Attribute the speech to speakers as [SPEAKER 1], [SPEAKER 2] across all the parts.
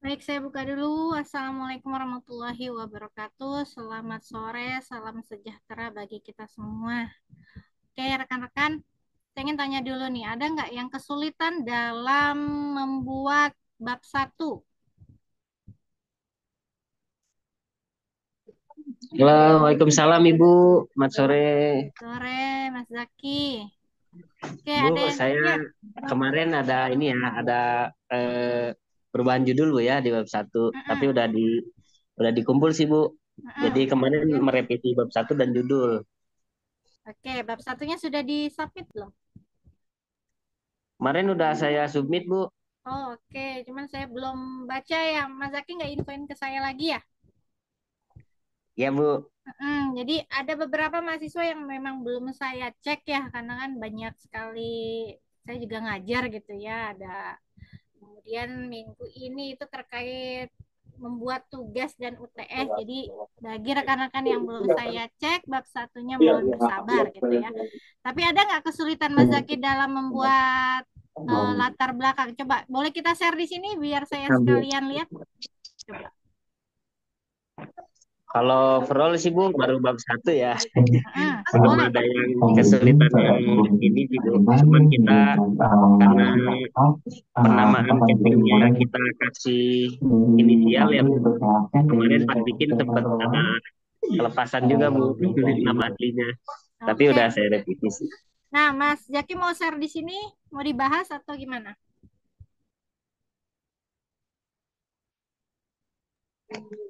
[SPEAKER 1] Baik, saya buka dulu. Assalamualaikum warahmatullahi wabarakatuh. Selamat sore, salam sejahtera bagi kita semua. Oke, rekan-rekan, saya ingin tanya dulu nih, ada nggak yang kesulitan dalam membuat bab satu?
[SPEAKER 2] Halo, Waalaikumsalam Ibu. Selamat sore.
[SPEAKER 1] Sore, Mas Zaki. Oke,
[SPEAKER 2] Bu,
[SPEAKER 1] ada yang,
[SPEAKER 2] saya
[SPEAKER 1] ya.
[SPEAKER 2] kemarin ada ini ya, ada perubahan judul Bu ya di bab satu. Tapi
[SPEAKER 1] Mm-mm,
[SPEAKER 2] udah dikumpul sih Bu. Jadi
[SPEAKER 1] mm-mm.
[SPEAKER 2] kemarin merevisi bab satu dan judul.
[SPEAKER 1] Oke, bab satunya sudah disubmit belum?
[SPEAKER 2] Kemarin udah saya submit Bu.
[SPEAKER 1] Oh, oke. Cuman saya belum baca ya. Mas Zaki nggak infoin ke saya lagi ya?
[SPEAKER 2] Ya Bu.
[SPEAKER 1] Jadi ada beberapa mahasiswa yang memang belum saya cek ya, karena kan banyak sekali saya juga ngajar gitu ya. Ada kemudian minggu ini itu terkait membuat tugas dan UTS. Jadi bagi rekan-rekan yang belum saya cek, bab satunya mohon bersabar gitu ya. Tapi ada nggak kesulitan Mas Zaki dalam membuat latar belakang? Coba boleh kita share di sini biar saya sekalian lihat. Coba.
[SPEAKER 2] Kalau overall sih Bu baru bab satu ya. Belum
[SPEAKER 1] Boleh.
[SPEAKER 2] ada yang kesulitan yang ini sih Bu. Cuman kita karena penamaan captionnya kita kasih inisial ya Bu. Kemarin pas bikin sempat ada kelepasan juga Bu nama aslinya. Tapi udah
[SPEAKER 1] Oke.
[SPEAKER 2] saya revisi.
[SPEAKER 1] Nah, Mas Jaki mau share di sini, mau dibahas atau gimana?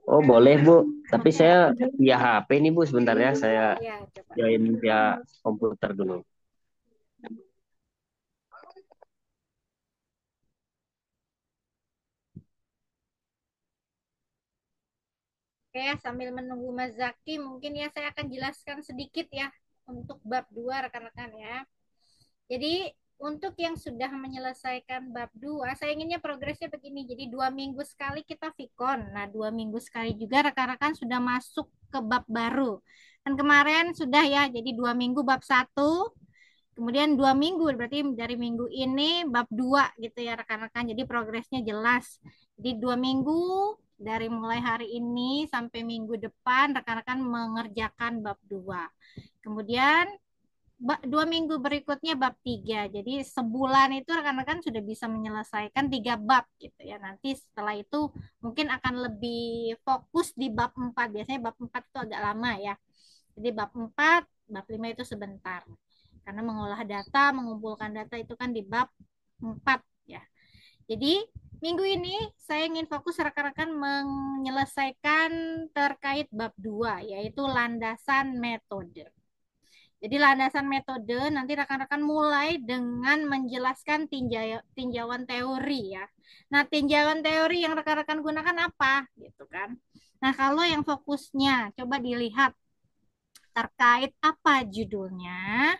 [SPEAKER 2] Oh boleh Bu. Tapi
[SPEAKER 1] Oke,
[SPEAKER 2] saya via HP nih Bu sebentar ya. Saya
[SPEAKER 1] ya coba.
[SPEAKER 2] join via komputer dulu.
[SPEAKER 1] Oke, sambil menunggu Mas Zaki, mungkin ya saya akan jelaskan sedikit ya untuk bab 2 rekan-rekan ya. Jadi untuk yang sudah menyelesaikan bab 2, saya inginnya progresnya begini. Jadi 2 minggu sekali kita vikon. Nah, 2 minggu sekali juga rekan-rekan sudah masuk ke bab baru. Dan kemarin sudah ya, jadi 2 minggu bab satu. Kemudian 2 minggu, berarti dari minggu ini bab 2 gitu ya rekan-rekan. Jadi progresnya jelas. Jadi 2 minggu dari mulai hari ini sampai minggu depan rekan-rekan mengerjakan bab 2. Kemudian 2 minggu berikutnya bab 3. Jadi sebulan itu rekan-rekan sudah bisa menyelesaikan 3 bab gitu ya. Nanti setelah itu mungkin akan lebih fokus di bab 4. Biasanya bab 4 itu agak lama ya. Jadi bab 4, bab 5 itu sebentar. Karena mengolah data, mengumpulkan data itu kan di bab 4 ya. Jadi minggu ini saya ingin fokus rekan-rekan menyelesaikan terkait bab 2 yaitu landasan metode. Jadi landasan metode nanti rekan-rekan mulai dengan menjelaskan tinjauan teori ya. Nah, tinjauan teori yang rekan-rekan gunakan apa gitu kan. Nah, kalau yang fokusnya coba dilihat terkait apa judulnya.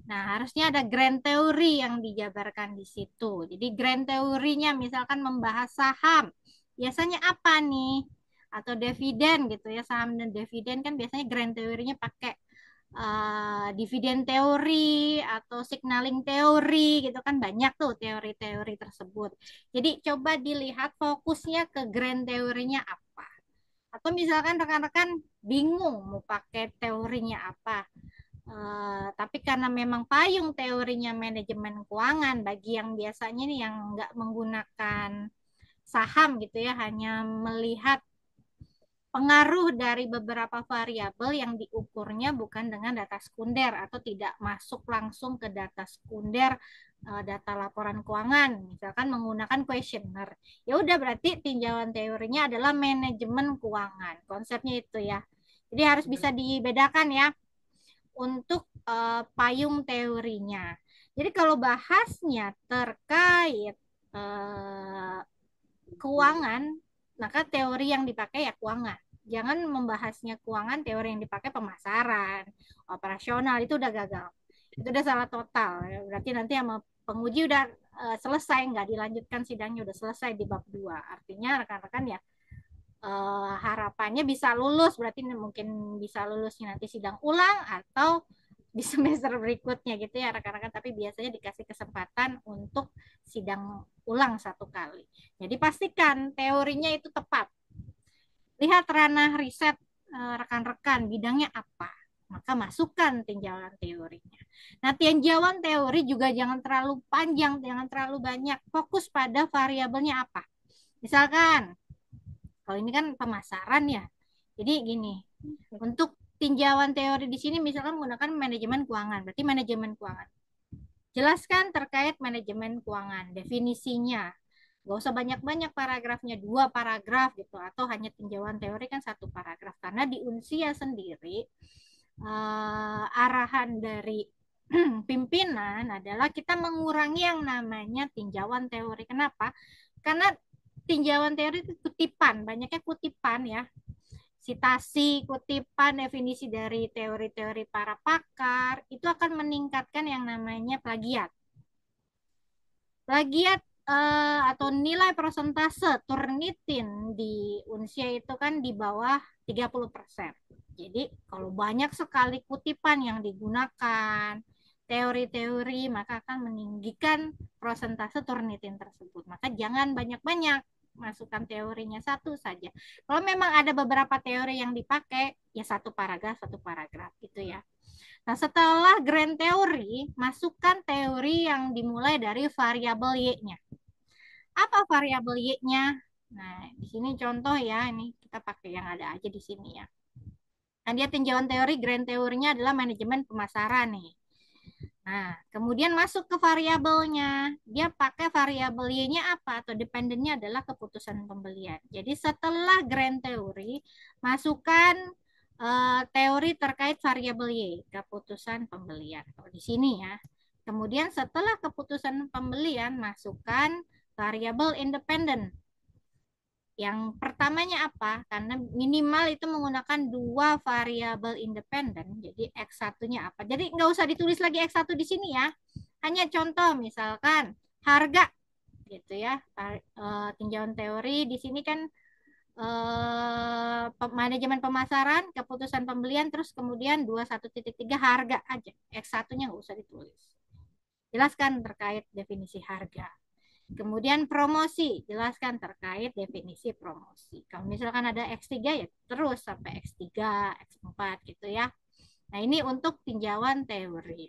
[SPEAKER 1] Nah, harusnya ada grand teori yang dijabarkan di situ. Jadi grand teorinya misalkan membahas saham. Biasanya apa nih? Atau dividen gitu ya. Saham dan dividen kan biasanya grand teorinya pakai dividen teori atau signaling teori gitu kan banyak tuh teori-teori tersebut. Jadi coba dilihat fokusnya ke grand teorinya apa. Atau misalkan rekan-rekan bingung mau pakai teorinya apa. Tapi karena memang payung teorinya manajemen keuangan bagi yang biasanya nih yang nggak menggunakan saham gitu ya, hanya melihat pengaruh dari beberapa variabel yang diukurnya bukan dengan data sekunder atau tidak masuk langsung ke data sekunder, data laporan keuangan, misalkan menggunakan kuesioner. Ya udah berarti tinjauan teorinya adalah manajemen keuangan. Konsepnya itu ya. Jadi harus bisa dibedakan ya untuk payung teorinya. Jadi kalau bahasnya terkait uh, keuangan, maka teori yang dipakai ya keuangan. Jangan membahasnya keuangan, teori yang dipakai pemasaran, operasional itu udah gagal. Itu udah salah total. Berarti nanti sama penguji udah selesai, nggak dilanjutkan sidangnya udah selesai di bab 2. Artinya rekan-rekan ya harapannya bisa lulus, berarti mungkin bisa lulusnya nanti sidang ulang atau di semester berikutnya gitu ya rekan-rekan, tapi biasanya dikasih kesempatan untuk sidang ulang satu kali. Jadi pastikan teorinya itu tepat. Lihat ranah riset rekan-rekan, bidangnya apa. Maka masukkan tinjauan teorinya. Nah, tinjauan teori juga jangan terlalu panjang, jangan terlalu banyak. Fokus pada variabelnya apa. Misalkan, kalau ini kan pemasaran ya. Jadi gini, untuk tinjauan teori di sini misalkan menggunakan manajemen keuangan. Berarti manajemen keuangan. Jelaskan terkait manajemen keuangan, definisinya. Gak usah banyak-banyak paragrafnya, 2 paragraf gitu. Atau hanya tinjauan teori kan 1 paragraf. Karena di Unsia sendiri, arahan dari pimpinan adalah kita mengurangi yang namanya tinjauan teori. Kenapa? Karena tinjauan teori itu kutipan, banyaknya kutipan ya, sitasi, kutipan, definisi dari teori-teori para pakar, itu akan meningkatkan yang namanya plagiat. Plagiat atau nilai persentase Turnitin di Unsia itu kan di bawah 30%. Jadi kalau banyak sekali kutipan yang digunakan, teori-teori, maka akan meninggikan persentase Turnitin tersebut. Maka jangan banyak-banyak, masukkan teorinya satu saja. Kalau memang ada beberapa teori yang dipakai, ya 1 paragraf, 1 paragraf gitu ya. Nah, setelah grand teori, masukkan teori yang dimulai dari variabel Y-nya. Apa variabel Y-nya? Nah, di sini contoh ya, ini kita pakai yang ada aja di sini ya. Nah, dia tinjauan teori, grand teorinya adalah manajemen pemasaran nih. Nah, kemudian masuk ke variabelnya. Dia pakai variabel Y-nya apa? Atau dependennya adalah keputusan pembelian. Jadi setelah grand teori, masukkan teori terkait variabel Y, keputusan pembelian. Kalau di sini ya. Kemudian setelah keputusan pembelian, masukkan variabel independen. Yang pertamanya apa? Karena minimal itu menggunakan 2 variabel independen. Jadi X1-nya apa? Jadi nggak usah ditulis lagi X1 di sini ya. Hanya contoh misalkan harga gitu ya. Tinjauan teori di sini kan manajemen pemasaran, keputusan pembelian, terus kemudian 21.3 harga aja. X1-nya nggak usah ditulis. Jelaskan terkait definisi harga. Kemudian promosi, jelaskan terkait definisi promosi. Kalau misalkan ada X3 ya terus sampai X3, X4 gitu ya. Nah ini untuk tinjauan teori.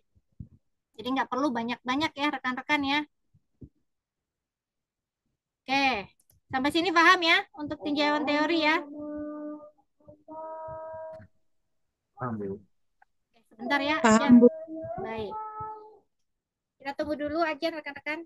[SPEAKER 1] Jadi nggak perlu banyak-banyak ya rekan-rekan ya. Oke, sampai sini paham ya untuk tinjauan teori ya.
[SPEAKER 2] Paham, Bu.
[SPEAKER 1] Oke, sebentar ya, aja.
[SPEAKER 3] Paham, Bu.
[SPEAKER 1] Baik. Kita tunggu dulu aja rekan-rekan.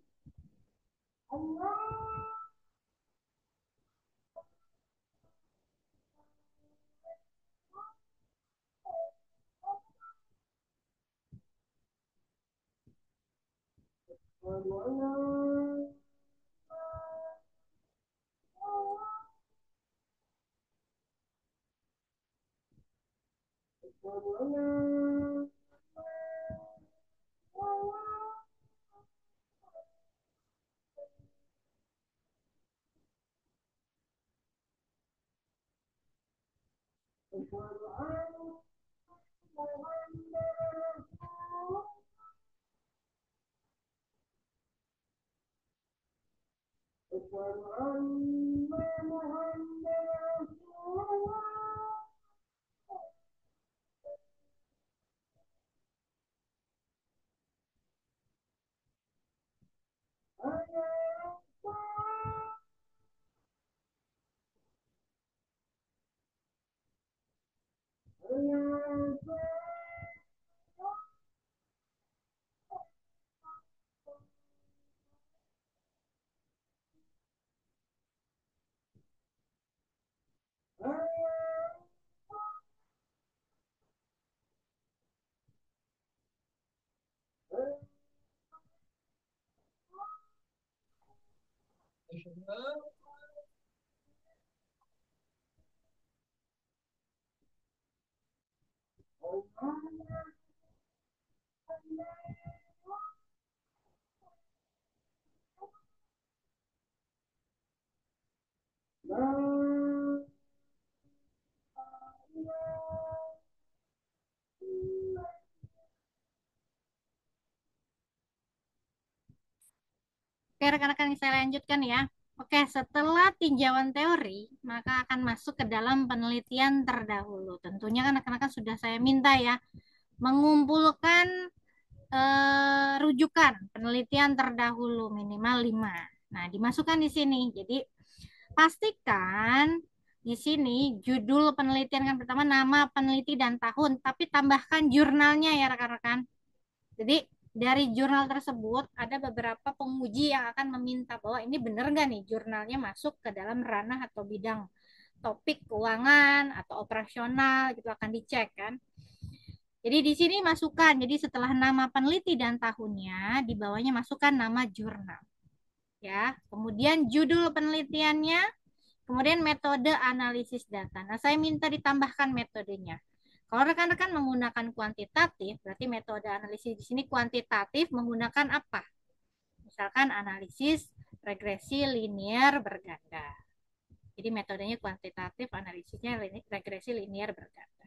[SPEAKER 1] rekan-rekan saya lanjutkan ya. Oke, setelah tinjauan teori, maka akan masuk ke dalam penelitian terdahulu. Tentunya kan rekan-rekan sudah saya minta ya, mengumpulkan rujukan penelitian terdahulu minimal 5. Nah, dimasukkan di sini. Jadi, pastikan di sini judul penelitian kan pertama nama peneliti dan tahun, tapi tambahkan jurnalnya ya rekan-rekan. Jadi dari jurnal tersebut ada beberapa penguji yang akan meminta bahwa ini benar nggak nih jurnalnya masuk ke dalam ranah atau bidang topik keuangan atau operasional gitu akan dicek kan. Jadi di sini masukkan. Jadi setelah nama peneliti dan tahunnya, di bawahnya masukkan nama jurnal. Ya, kemudian judul penelitiannya, kemudian metode analisis data. Nah, saya minta ditambahkan metodenya. Kalau rekan-rekan menggunakan kuantitatif, berarti metode analisis di sini kuantitatif menggunakan apa? Misalkan analisis regresi linear berganda. Jadi metodenya kuantitatif, analisisnya regresi linear berganda.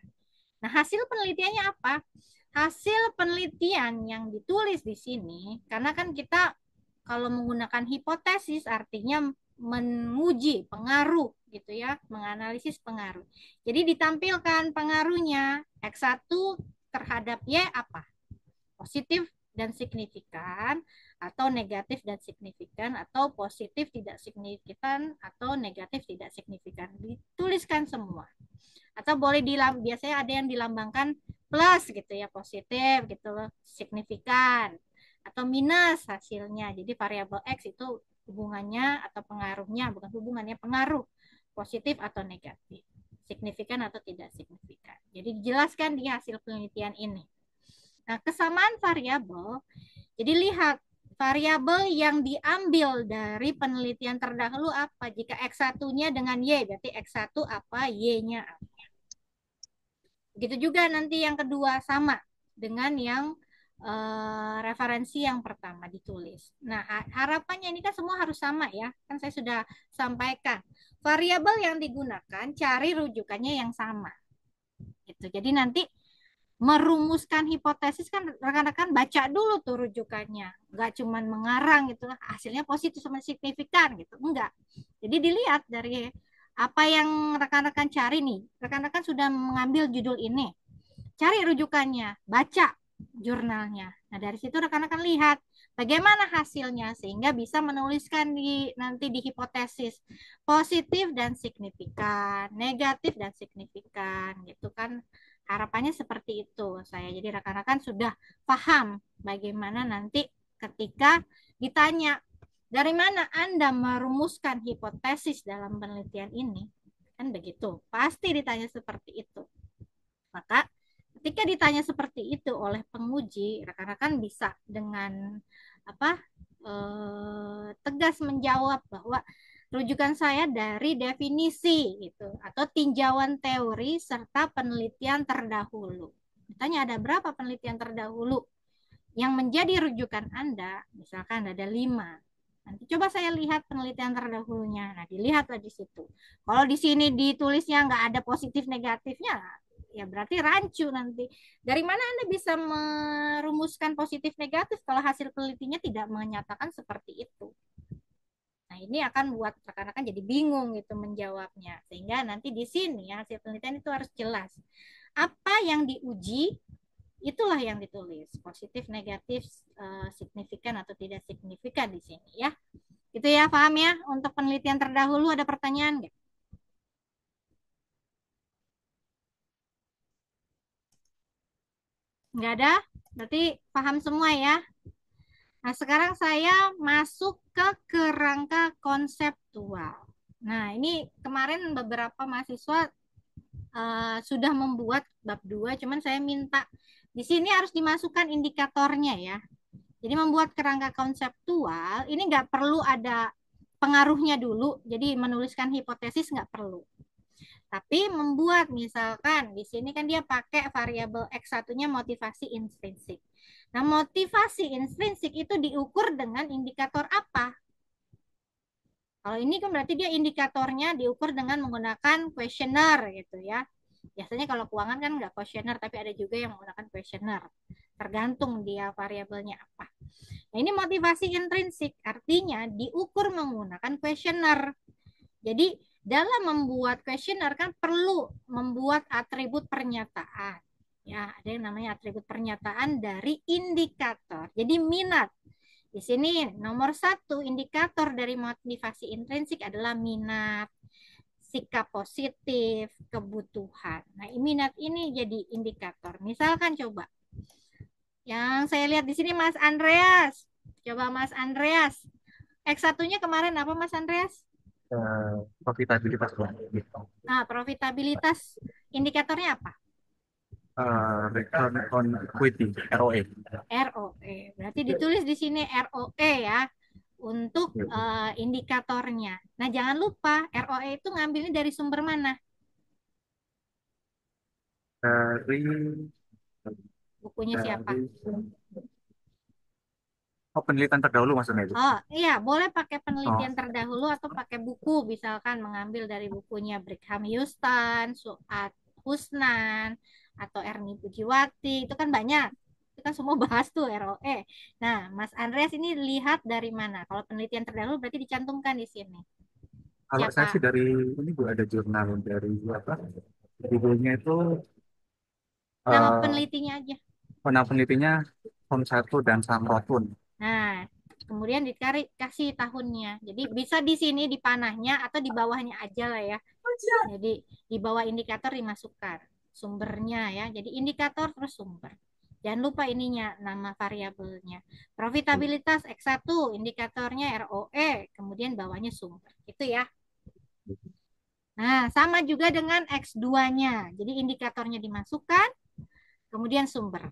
[SPEAKER 1] Nah, hasil penelitiannya apa? Hasil penelitian yang ditulis di sini, karena kan kita kalau menggunakan hipotesis artinya menguji pengaruh gitu ya, menganalisis pengaruh. Jadi ditampilkan pengaruhnya X1 terhadap Y apa? Positif dan signifikan atau negatif dan signifikan atau positif tidak signifikan atau negatif tidak signifikan. Dituliskan semua. Atau boleh biasanya ada yang dilambangkan plus gitu ya, positif gitu loh, signifikan atau minus hasilnya. Jadi variabel X itu hubungannya atau pengaruhnya, bukan hubungannya, pengaruh positif atau negatif, signifikan atau tidak signifikan. Jadi dijelaskan di hasil penelitian ini. Nah, kesamaan variabel, jadi lihat variabel yang diambil dari penelitian terdahulu apa. Jika X1-nya dengan Y, berarti X1 apa, Y-nya apa. Begitu juga nanti yang kedua sama dengan yang referensi yang pertama ditulis. Nah, harapannya ini kan semua harus sama ya. Kan saya sudah sampaikan. Variabel yang digunakan cari rujukannya yang sama. Gitu. Jadi nanti merumuskan hipotesis kan rekan-rekan baca dulu tuh rujukannya. Enggak cuman mengarang gitu lah, hasilnya positif sama signifikan gitu. Enggak. Jadi dilihat dari apa yang rekan-rekan cari nih. Rekan-rekan sudah mengambil judul ini. Cari rujukannya, baca jurnalnya. Nah, dari situ rekan-rekan lihat bagaimana hasilnya sehingga bisa menuliskan nanti di hipotesis positif dan signifikan, negatif dan signifikan gitu kan. Harapannya seperti itu saya. Jadi rekan-rekan sudah paham bagaimana nanti ketika ditanya dari mana Anda merumuskan hipotesis dalam penelitian ini? Kan begitu. Pasti ditanya seperti itu. Maka ketika ditanya seperti itu oleh penguji, rekan-rekan bisa dengan apa tegas menjawab bahwa rujukan saya dari definisi gitu atau tinjauan teori serta penelitian terdahulu. Ditanya ada berapa penelitian terdahulu yang menjadi rujukan Anda, misalkan ada 5. Nanti coba saya lihat penelitian terdahulunya. Nah, dilihatlah di situ. Kalau di sini ditulisnya nggak ada positif negatifnya, ya berarti rancu nanti. Dari mana Anda bisa merumuskan positif negatif kalau hasil penelitiannya tidak menyatakan seperti itu? Nah, ini akan buat rekan-rekan jadi bingung gitu menjawabnya. Sehingga nanti di sini hasil penelitian itu harus jelas. Apa yang diuji, itulah yang ditulis. Positif, negatif, signifikan atau tidak signifikan di sini ya. Gitu ya, paham ya? Untuk penelitian terdahulu ada pertanyaan nggak? Nggak ada? Berarti paham semua ya? Nah, sekarang saya masuk ke kerangka konseptual. Nah, ini kemarin beberapa mahasiswa sudah membuat bab 2, cuman saya minta di sini harus dimasukkan indikatornya ya. Jadi membuat kerangka konseptual, ini nggak perlu ada pengaruhnya dulu, jadi menuliskan hipotesis nggak perlu. Tapi membuat misalkan di sini kan dia pakai variabel X1-nya motivasi intrinsik. Nah, motivasi intrinsik itu diukur dengan indikator apa? Kalau ini kan berarti dia indikatornya diukur dengan menggunakan kuesioner gitu ya. Biasanya kalau keuangan kan nggak kuesioner, tapi ada juga yang menggunakan kuesioner. Tergantung dia variabelnya apa. Nah, ini motivasi intrinsik, artinya diukur menggunakan kuesioner. Jadi dalam membuat kuesioner kan perlu membuat atribut pernyataan. Ya, ada yang namanya atribut pernyataan dari indikator. Jadi minat. Di sini nomor satu indikator dari motivasi intrinsik adalah minat, sikap positif, kebutuhan. Nah, minat ini jadi indikator. Misalkan coba, yang saya lihat di sini Mas Andreas. Coba Mas Andreas. X1-nya kemarin apa Mas Andreas?
[SPEAKER 3] Profitabilitas Bang.
[SPEAKER 1] Nah, profitabilitas indikatornya apa?
[SPEAKER 3] Return on equity ROE.
[SPEAKER 1] ROE. Berarti ditulis di sini ROE ya untuk indikatornya. Nah, jangan lupa ROE itu ngambilnya dari sumber mana?
[SPEAKER 3] Dari
[SPEAKER 1] Bukunya siapa?
[SPEAKER 3] dari penelitian terdahulu maksudnya itu.
[SPEAKER 1] Oh, iya, boleh pakai
[SPEAKER 3] Oh,
[SPEAKER 1] penelitian terdahulu atau pakai buku, misalkan mengambil dari bukunya Brigham Houston, Suat Husnan, atau Erni Pujiwati, itu kan banyak. Itu kan semua bahas tuh ROE. Nah, Mas Andreas ini lihat dari mana? Kalau penelitian terdahulu berarti dicantumkan di sini.
[SPEAKER 3] kalau saya
[SPEAKER 1] Siapa?
[SPEAKER 3] sih dari ini Bu ada jurnal dari apa? Judulnya itu
[SPEAKER 1] Nama
[SPEAKER 3] eh
[SPEAKER 1] penelitinya aja.
[SPEAKER 3] penelitinya Tom satu dan Samrotun.
[SPEAKER 1] Nah, kemudian dikasih tahunnya. Jadi bisa di sini di panahnya atau di bawahnya aja lah ya. Jadi di bawah indikator dimasukkan sumbernya ya. Jadi indikator terus sumber. Jangan lupa ininya nama variabelnya. Profitabilitas X1, indikatornya ROE, kemudian bawahnya sumber. Itu ya. Nah, sama juga dengan X2-nya. Jadi indikatornya dimasukkan, kemudian sumber.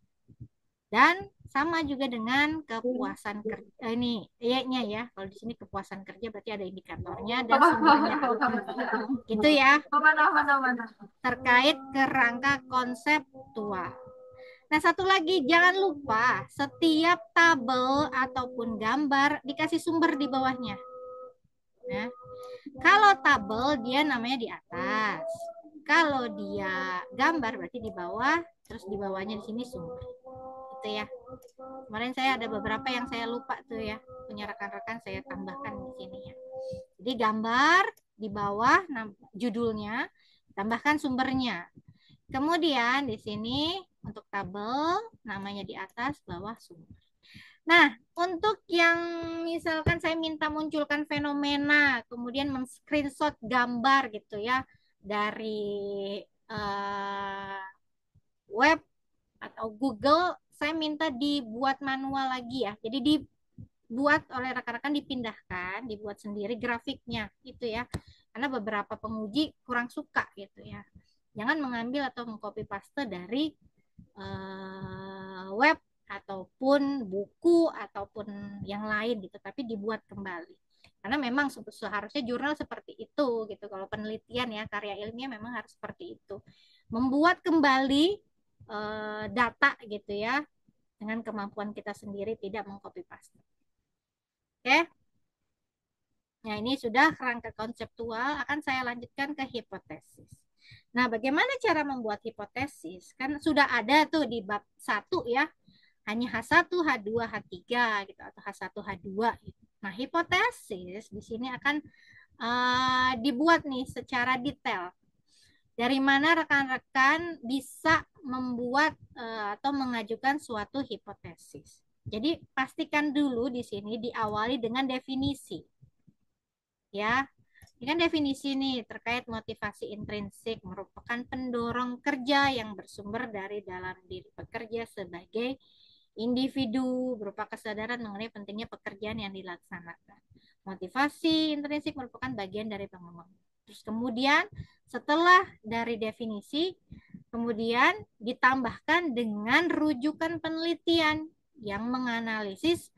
[SPEAKER 1] Dan sama juga dengan kepuasan kerja. Ini Y-nya ya. Kalau di sini kepuasan kerja berarti ada indikatornya dan sumbernya. Gitu ya. Terkait kerangka konseptual. Nah, satu lagi jangan lupa setiap tabel ataupun gambar dikasih sumber di bawahnya. Nah, kalau tabel dia namanya di atas. Kalau dia gambar berarti di bawah, terus di bawahnya di sini sumber. Gitu ya. Kemarin saya ada beberapa yang saya lupa tuh ya. Punya rekan-rekan saya tambahkan di sini ya. Jadi gambar di bawah judulnya, tambahkan sumbernya. Kemudian di sini untuk tabel namanya di atas, bawah sumber. Nah, untuk yang misalkan saya minta munculkan fenomena, kemudian men-screenshot gambar gitu ya dari web atau Google, saya minta dibuat manual lagi ya. Jadi dibuat oleh rekan-rekan, dipindahkan, dibuat sendiri grafiknya itu ya. Karena beberapa penguji kurang suka gitu ya. Jangan mengambil atau mengcopy paste dari web ataupun buku ataupun yang lain gitu, tapi dibuat kembali. Karena memang seharusnya jurnal seperti itu gitu. Kalau penelitian ya karya ilmiah memang harus seperti itu. Membuat kembali data gitu ya dengan kemampuan kita sendiri, tidak mengcopy paste. Oke. Nah, ini sudah kerangka konseptual, akan saya lanjutkan ke hipotesis. Nah, bagaimana cara membuat hipotesis? Kan sudah ada tuh di bab 1 ya, hanya H1, H2, H3 gitu atau H1, H2 gitu. Nah, hipotesis di sini akan dibuat nih secara detail. Dari mana rekan-rekan bisa membuat atau mengajukan suatu hipotesis. Jadi, pastikan dulu di sini diawali dengan definisi. Ya, ini kan definisi nih terkait motivasi intrinsik merupakan pendorong kerja yang bersumber dari dalam diri pekerja sebagai individu berupa kesadaran mengenai pentingnya pekerjaan yang dilaksanakan. Motivasi intrinsik merupakan bagian dari pengembangan. Terus kemudian setelah dari definisi, kemudian ditambahkan dengan rujukan penelitian yang menganalisis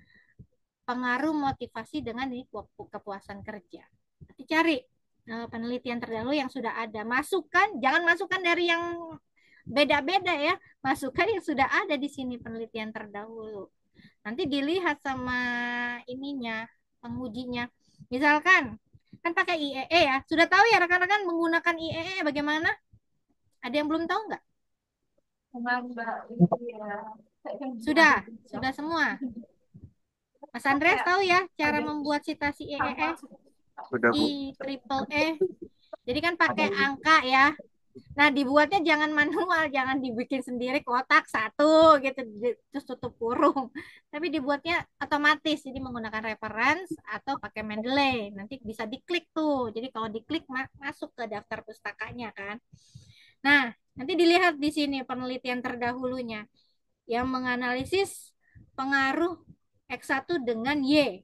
[SPEAKER 1] pengaruh motivasi dengan kepuasan kerja. Nanti cari penelitian terdahulu yang sudah ada. Masukkan, jangan masukkan dari yang beda-beda ya. Masukkan yang sudah ada di sini penelitian terdahulu. Nanti dilihat sama ininya, pengujinya. Misalkan, kan pakai IEE ya. Sudah tahu ya rekan-rekan menggunakan IEE bagaimana? Ada yang belum tahu nggak? Sudah semua. Mas Andreas tahu ya cara membuat citasi EEE,
[SPEAKER 3] Udah Bu.
[SPEAKER 1] I triple E. Jadi kan pakai angka ya. Nah, dibuatnya jangan manual, jangan dibikin sendiri kotak satu gitu, terus tutup kurung. Tapi dibuatnya otomatis, jadi menggunakan reference atau pakai Mendeley. Nanti bisa diklik tuh. Jadi kalau diklik masuk ke daftar pustakanya kan. Nah, nanti dilihat di sini penelitian terdahulunya yang menganalisis pengaruh X1 dengan Y.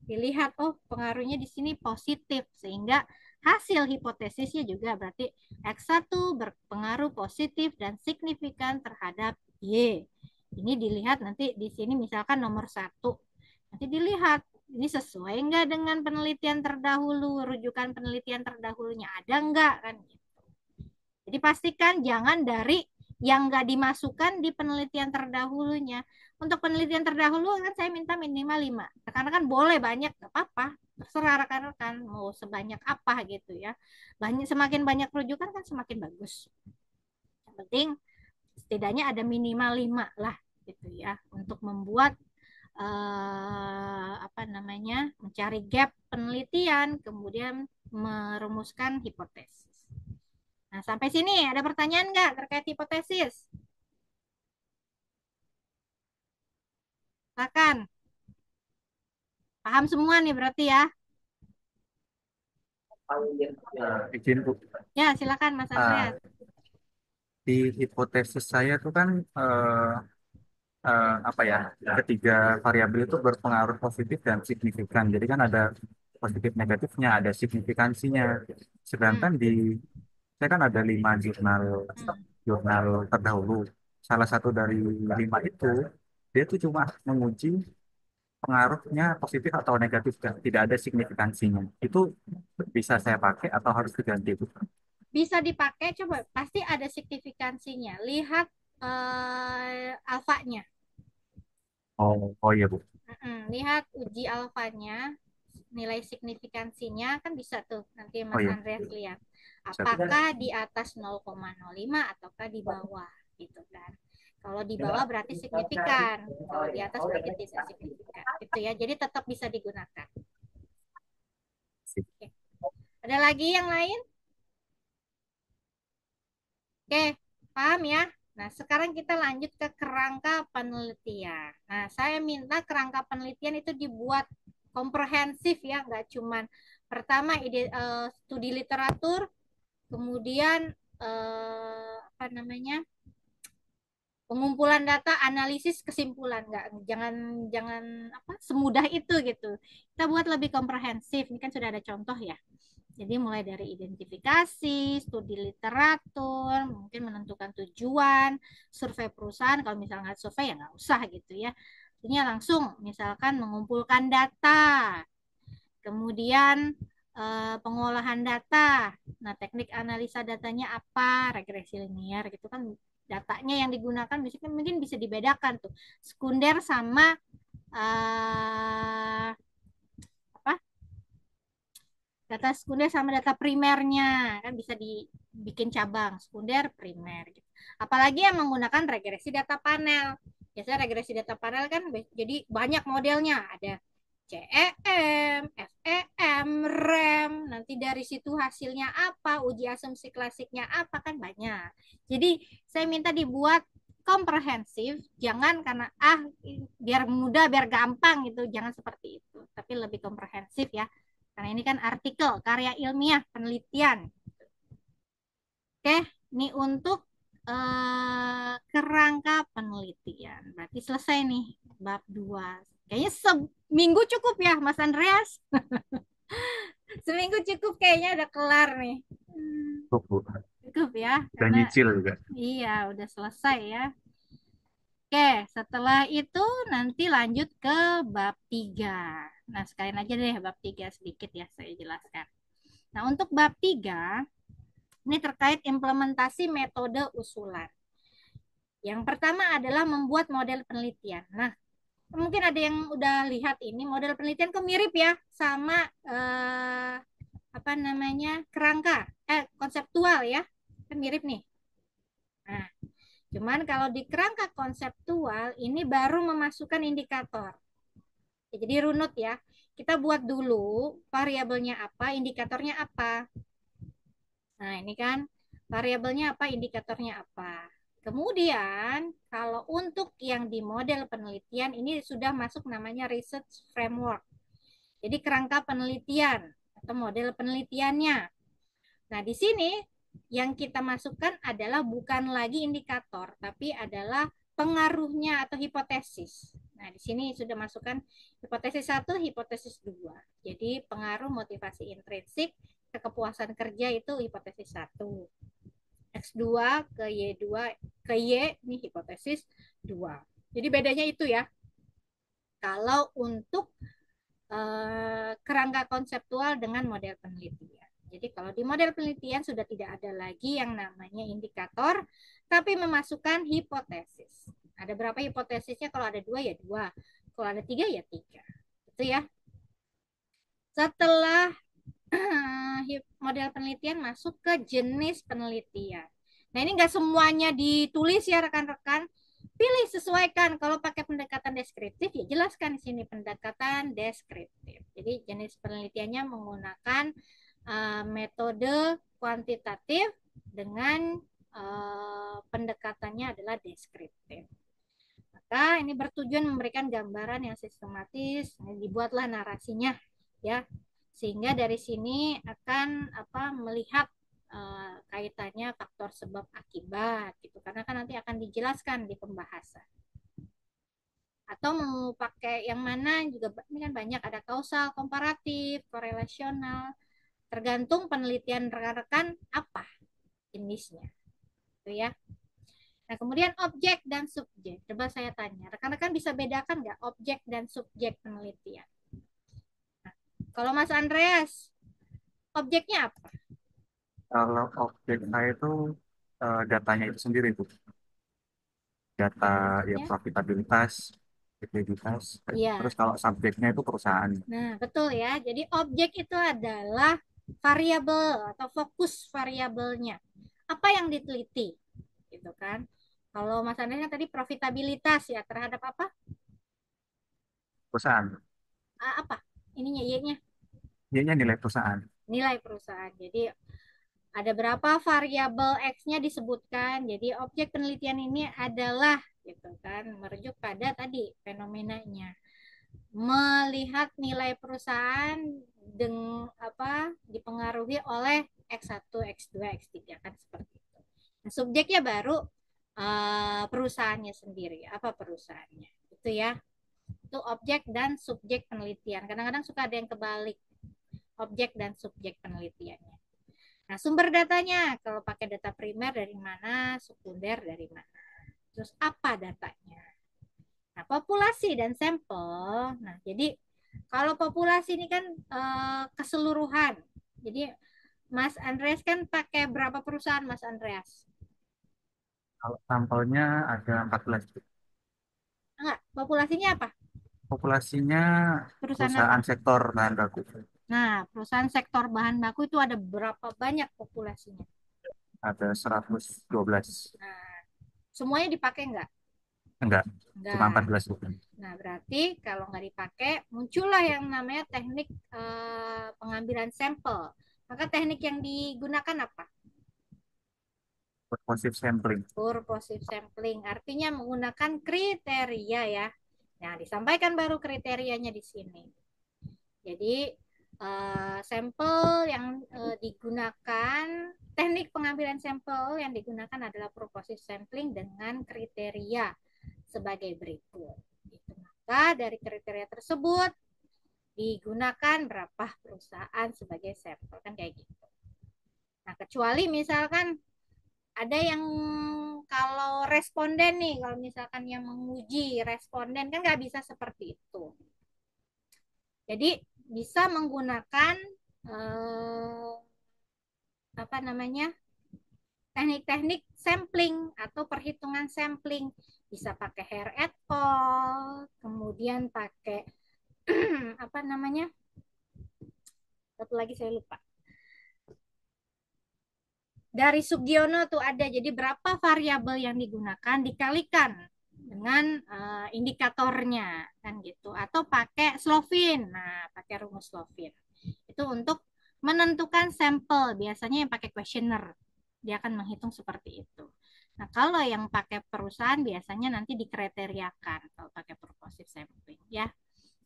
[SPEAKER 1] Dilihat, oh pengaruhnya di sini positif, sehingga hasil hipotesisnya juga berarti X1 berpengaruh positif dan signifikan terhadap Y. Ini dilihat nanti di sini misalkan nomor 1. Nanti dilihat ini sesuai enggak dengan penelitian terdahulu, rujukan penelitian terdahulunya ada enggak kan. Jadi pastikan jangan dari yang nggak dimasukkan di penelitian terdahulunya. Untuk penelitian terdahulu kan saya minta minimal 5. Karena kan boleh banyak, nggak apa-apa. Terserah rekan-rekan mau sebanyak apa gitu ya. Semakin banyak rujukan kan semakin bagus. Yang penting setidaknya ada minimal 5 lah gitu ya. Untuk membuat apa namanya, mencari gap penelitian, kemudian merumuskan hipotesis. Nah, sampai sini ada pertanyaan nggak terkait hipotesis? Silakan. Paham semua nih berarti ya?
[SPEAKER 3] Izin Bu.
[SPEAKER 1] Ya, silakan Mas
[SPEAKER 3] Ah,
[SPEAKER 1] Andreas.
[SPEAKER 3] di hipotesis saya tuh kan apa ya, ketiga variabel itu berpengaruh positif dan signifikan. Jadi kan ada positif negatifnya, ada signifikansinya.
[SPEAKER 1] Hmm,
[SPEAKER 3] Sedangkan di saya kan ada 5
[SPEAKER 1] hmm.
[SPEAKER 3] jurnal terdahulu. Salah satu dari 5 itu dia tuh cuma menguji pengaruhnya positif atau negatif dan tidak ada signifikansinya. Itu bisa saya pakai atau harus diganti itu?
[SPEAKER 1] Bisa dipakai, coba pasti ada signifikansinya. Lihat alfanya.
[SPEAKER 3] Oh, oh iya Bu.
[SPEAKER 1] Lihat uji alfanya, nilai signifikansinya kan bisa tuh nanti
[SPEAKER 3] Oh
[SPEAKER 1] Mas
[SPEAKER 3] iya,
[SPEAKER 1] Andreas lihat.
[SPEAKER 3] bisa Bu.
[SPEAKER 1] Apakah di atas 0,05 ataukah di bawah gitu kan. Kalau di bawah berarti signifikan, kalau di atas berarti tidak signifikan. Gitu ya. Jadi tetap bisa digunakan.
[SPEAKER 3] Sip.
[SPEAKER 1] Oke. Ada lagi yang lain? Oke, paham ya? Nah, sekarang kita lanjut ke kerangka penelitian. Nah, saya minta kerangka penelitian itu dibuat komprehensif ya, nggak cuman pertama studi literatur, kemudian apa namanya, pengumpulan data, analisis, kesimpulan. Nggak, jangan jangan apa semudah itu gitu. Kita buat lebih komprehensif. Ini kan sudah ada contoh ya. Jadi mulai dari identifikasi, studi literatur, mungkin menentukan tujuan, survei perusahaan. Kalau misalnya nggak survei ya nggak usah gitu ya. Ini langsung misalkan mengumpulkan data, kemudian pengolahan data. Nah, teknik analisa datanya apa? Regresi linear gitu kan. Datanya yang digunakan biasanya mungkin bisa dibedakan tuh. Sekunder sama apa? Data sekunder sama data primernya kan bisa dibikin cabang sekunder primer gitu. Apalagi yang menggunakan regresi data panel. Biasanya regresi data panel kan jadi banyak modelnya, ada CEM, FEM, REM, nanti dari situ hasilnya apa, uji asumsi klasiknya apa kan banyak. Jadi saya minta dibuat komprehensif, jangan karena biar mudah, biar gampang gitu, jangan seperti itu, tapi lebih komprehensif ya. Karena ini kan artikel, karya ilmiah, penelitian. Oke, ini untuk kerangka penelitian. Berarti selesai nih bab 2. Kayaknya seminggu cukup ya, Mas Andreas. Seminggu cukup kayaknya udah kelar nih.
[SPEAKER 3] Cukup Bu.
[SPEAKER 1] Cukup ya,
[SPEAKER 3] Udah
[SPEAKER 1] karena
[SPEAKER 3] nyicil juga.
[SPEAKER 1] iya udah selesai ya. Oke, setelah itu nanti lanjut ke bab 3. Nah, sekalian aja deh bab 3 sedikit ya saya jelaskan. Nah, untuk bab 3 ini terkait implementasi metode usulan. Yang pertama adalah membuat model penelitian. Nah, mungkin ada yang udah lihat ini model penelitian kok mirip ya sama apa namanya kerangka konseptual ya, kan mirip nih. Nah, cuman kalau di kerangka konseptual ini baru memasukkan indikator. Ya, jadi runut ya. Kita buat dulu variabelnya apa, indikatornya apa. Nah, ini kan variabelnya apa, indikatornya apa. Kemudian, kalau untuk yang di model penelitian, ini sudah masuk namanya research framework. Jadi kerangka penelitian atau model penelitiannya. Nah, di sini yang kita masukkan adalah bukan lagi indikator, tapi adalah pengaruhnya atau hipotesis. Nah, di sini sudah masukkan hipotesis 1, hipotesis 2. Jadi, pengaruh motivasi intrinsik ke kepuasan kerja itu hipotesis 1. X2 ke Y2 ke Y ini hipotesis 2. Jadi bedanya itu ya. Kalau untuk kerangka konseptual dengan model penelitian. Jadi kalau di model penelitian sudah tidak ada lagi yang namanya indikator, tapi memasukkan hipotesis. Ada berapa hipotesisnya? Kalau ada 2 ya 2, kalau ada 3 ya 3. Itu ya. Setelah model penelitian masuk ke jenis penelitian. Nah ini nggak semuanya ditulis ya rekan-rekan. Pilih sesuaikan. Kalau pakai pendekatan deskriptif ya jelaskan di sini pendekatan deskriptif. Jadi jenis penelitiannya menggunakan metode kuantitatif dengan pendekatannya adalah deskriptif. Maka ini bertujuan memberikan gambaran yang sistematis. Dibuatlah narasinya ya, sehingga dari sini akan melihat kaitannya faktor sebab akibat gitu, karena kan nanti akan dijelaskan di pembahasan. Atau mau pakai yang mana juga, ini kan banyak, ada kausal, komparatif, korelasional, tergantung penelitian rekan-rekan apa jenisnya gitu ya. Nah, kemudian objek dan subjek. Coba saya tanya, rekan-rekan bisa bedakan nggak objek dan subjek penelitian? Nah, kalau Mas Andreas, objeknya apa?
[SPEAKER 3] Kalau objek saya itu datanya itu sendiri tuh. Data ya
[SPEAKER 1] Ya,
[SPEAKER 3] profitabilitas, likuiditas.
[SPEAKER 1] iya.
[SPEAKER 3] Terus kalau subjeknya itu perusahaan.
[SPEAKER 1] Nah, betul ya. Jadi objek itu adalah variabel atau fokus variabelnya. Apa yang diteliti? Gitu kan. Kalau Mas Andreas tadi profitabilitas ya, terhadap apa?
[SPEAKER 3] Perusahaan.
[SPEAKER 1] Apa? Ininya, Y-nya.
[SPEAKER 3] Y-nya nilai perusahaan.
[SPEAKER 1] Nilai perusahaan. Jadi ada berapa variabel X-nya disebutkan. Jadi objek penelitian ini adalah gitu kan, merujuk pada tadi fenomenanya. Melihat nilai perusahaan dengan dipengaruhi oleh X1, X2, X3 kan seperti itu. Nah, subjeknya baru perusahaannya sendiri. Apa perusahaannya? Itu ya. Itu objek dan subjek penelitian. Kadang-kadang suka ada yang kebalik. Objek dan subjek penelitiannya. Nah, sumber datanya, kalau pakai data primer dari mana, sekunder dari mana. Terus apa datanya? Nah, populasi dan sampel. Nah, jadi kalau populasi ini kan keseluruhan. Jadi Mas Andreas kan pakai berapa perusahaan Mas Andreas?
[SPEAKER 3] Kalau sampelnya ada 14.
[SPEAKER 1] Enggak, populasinya apa?
[SPEAKER 3] Populasinya
[SPEAKER 1] Perusahaan apa?
[SPEAKER 3] perusahaan sektor bahan baku.
[SPEAKER 1] Nah, perusahaan sektor bahan baku itu ada berapa banyak populasinya?
[SPEAKER 3] Ada 112.
[SPEAKER 1] Nah, semuanya dipakai enggak?
[SPEAKER 3] Enggak, cuma
[SPEAKER 1] Enggak.
[SPEAKER 3] 14 bukan.
[SPEAKER 1] Nah, berarti kalau nggak dipakai, muncullah yang namanya teknik pengambilan sampel. Maka teknik yang digunakan apa?
[SPEAKER 3] Purposive sampling.
[SPEAKER 1] Purposive sampling. Artinya menggunakan kriteria ya. Nah, disampaikan baru kriterianya di sini. Jadi, sampel yang digunakan, teknik pengambilan sampel yang digunakan adalah purposive sampling dengan kriteria sebagai berikut. Maka dari kriteria tersebut digunakan berapa perusahaan sebagai sampel kan kayak gitu. Nah, kecuali misalkan ada yang kalau responden nih, kalau misalkan yang menguji responden kan nggak bisa seperti itu. Jadi bisa menggunakan eh, apa namanya teknik-teknik sampling atau perhitungan sampling. Bisa pakai hair et al, kemudian pakai apa namanya, satu lagi saya lupa, dari Sugiono tuh ada. Jadi berapa variabel yang digunakan dikalikan dengan indikatornya kan gitu, atau pakai Slovin. Nah, pakai rumus Slovin itu untuk menentukan sampel. Biasanya yang pakai questionnaire dia akan menghitung seperti itu. Nah, kalau yang pakai perusahaan biasanya nanti dikriteriakan kalau pakai purposive sampling ya.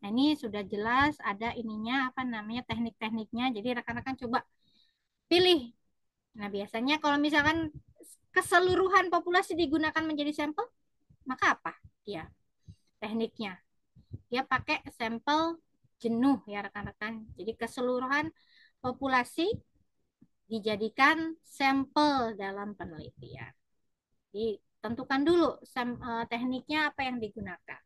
[SPEAKER 1] Nah, ini sudah jelas ada ininya apa namanya teknik-tekniknya. Jadi rekan-rekan coba pilih. Nah, biasanya kalau misalkan keseluruhan populasi digunakan menjadi sampel, maka apa dia tekniknya? Dia pakai sampel jenuh ya rekan-rekan. Jadi keseluruhan populasi dijadikan sampel dalam penelitian. Jadi tentukan dulu tekniknya apa yang digunakan.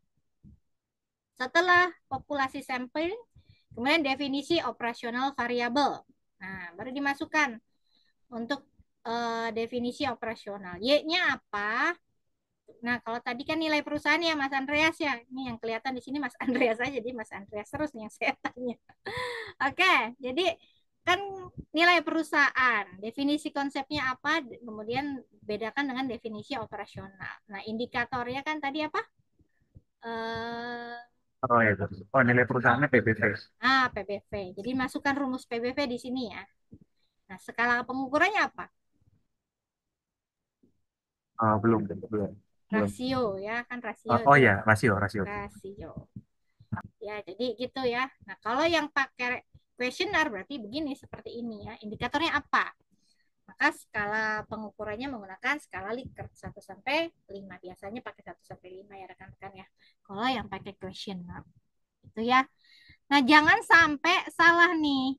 [SPEAKER 1] Setelah populasi sampel, kemudian definisi operasional variabel. Nah, baru dimasukkan untuk definisi operasional. Y-nya apa? Nah, kalau tadi kan nilai perusahaan ya Mas Andreas ya. Ini yang kelihatan di sini Mas Andreas aja, jadi Mas Andreas terus nih yang saya tanya. Oke, jadi kan nilai perusahaan, definisi konsepnya apa, kemudian bedakan dengan definisi operasional. Nah, indikatornya kan tadi apa? Eh,
[SPEAKER 3] Oh ya, oh nilai perusahaannya PBV.
[SPEAKER 1] PBV. Jadi masukkan rumus PBV di sini ya. Nah, skala pengukurannya apa?
[SPEAKER 3] Belum, belum.
[SPEAKER 1] Rasio ya, kan rasio
[SPEAKER 3] Oh
[SPEAKER 1] itu.
[SPEAKER 3] ya, rasio, rasio.
[SPEAKER 1] Rasio. Ya, jadi gitu ya. Nah, kalau yang pakai questionnaire berarti begini seperti ini ya. Indikatornya apa? Maka skala pengukurannya menggunakan skala Likert 1 sampai 5. Biasanya pakai 1 sampai 5 ya rekan-rekan ya. Kalau yang pakai questionnaire itu ya. Nah, jangan sampai salah nih.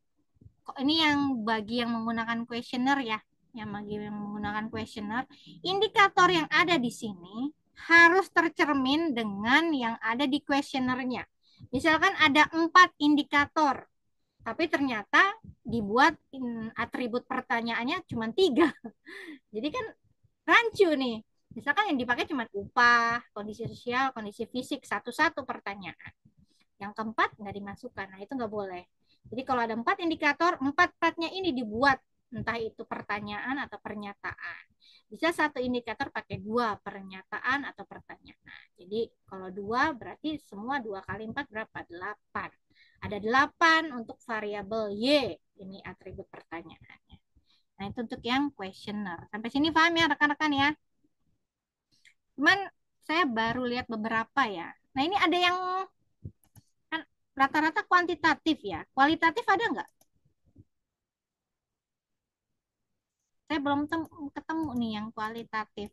[SPEAKER 1] Kok ini yang bagi yang menggunakan questionnaire ya. Yang bagi yang menggunakan questionnaire, indikator yang ada di sini harus tercermin dengan yang ada di questionnaire-nya. Misalkan ada 4 indikator, tapi ternyata dibuat atribut pertanyaannya cuma 3. Jadi kan rancu nih. Misalkan yang dipakai cuma upah, kondisi sosial, kondisi fisik, satu-satu pertanyaan. Yang keempat nggak dimasukkan. Nah, itu nggak boleh. Jadi kalau ada 4 indikator, 4-4-nya ini dibuat. Entah itu pertanyaan atau pernyataan. Bisa satu indikator pakai 2 pernyataan atau pertanyaan. Jadi kalau 2 berarti semua 2 kali 4 berapa? 8. Ada 8 untuk variabel Y. Ini atribut pertanyaannya. Nah, itu untuk yang questionnaire. Sampai sini paham ya rekan-rekan ya? Cuman saya baru lihat beberapa ya. Nah, ini ada yang kan rata-rata kuantitatif ya. Kualitatif ada nggak? Saya belum ketemu nih yang kualitatif.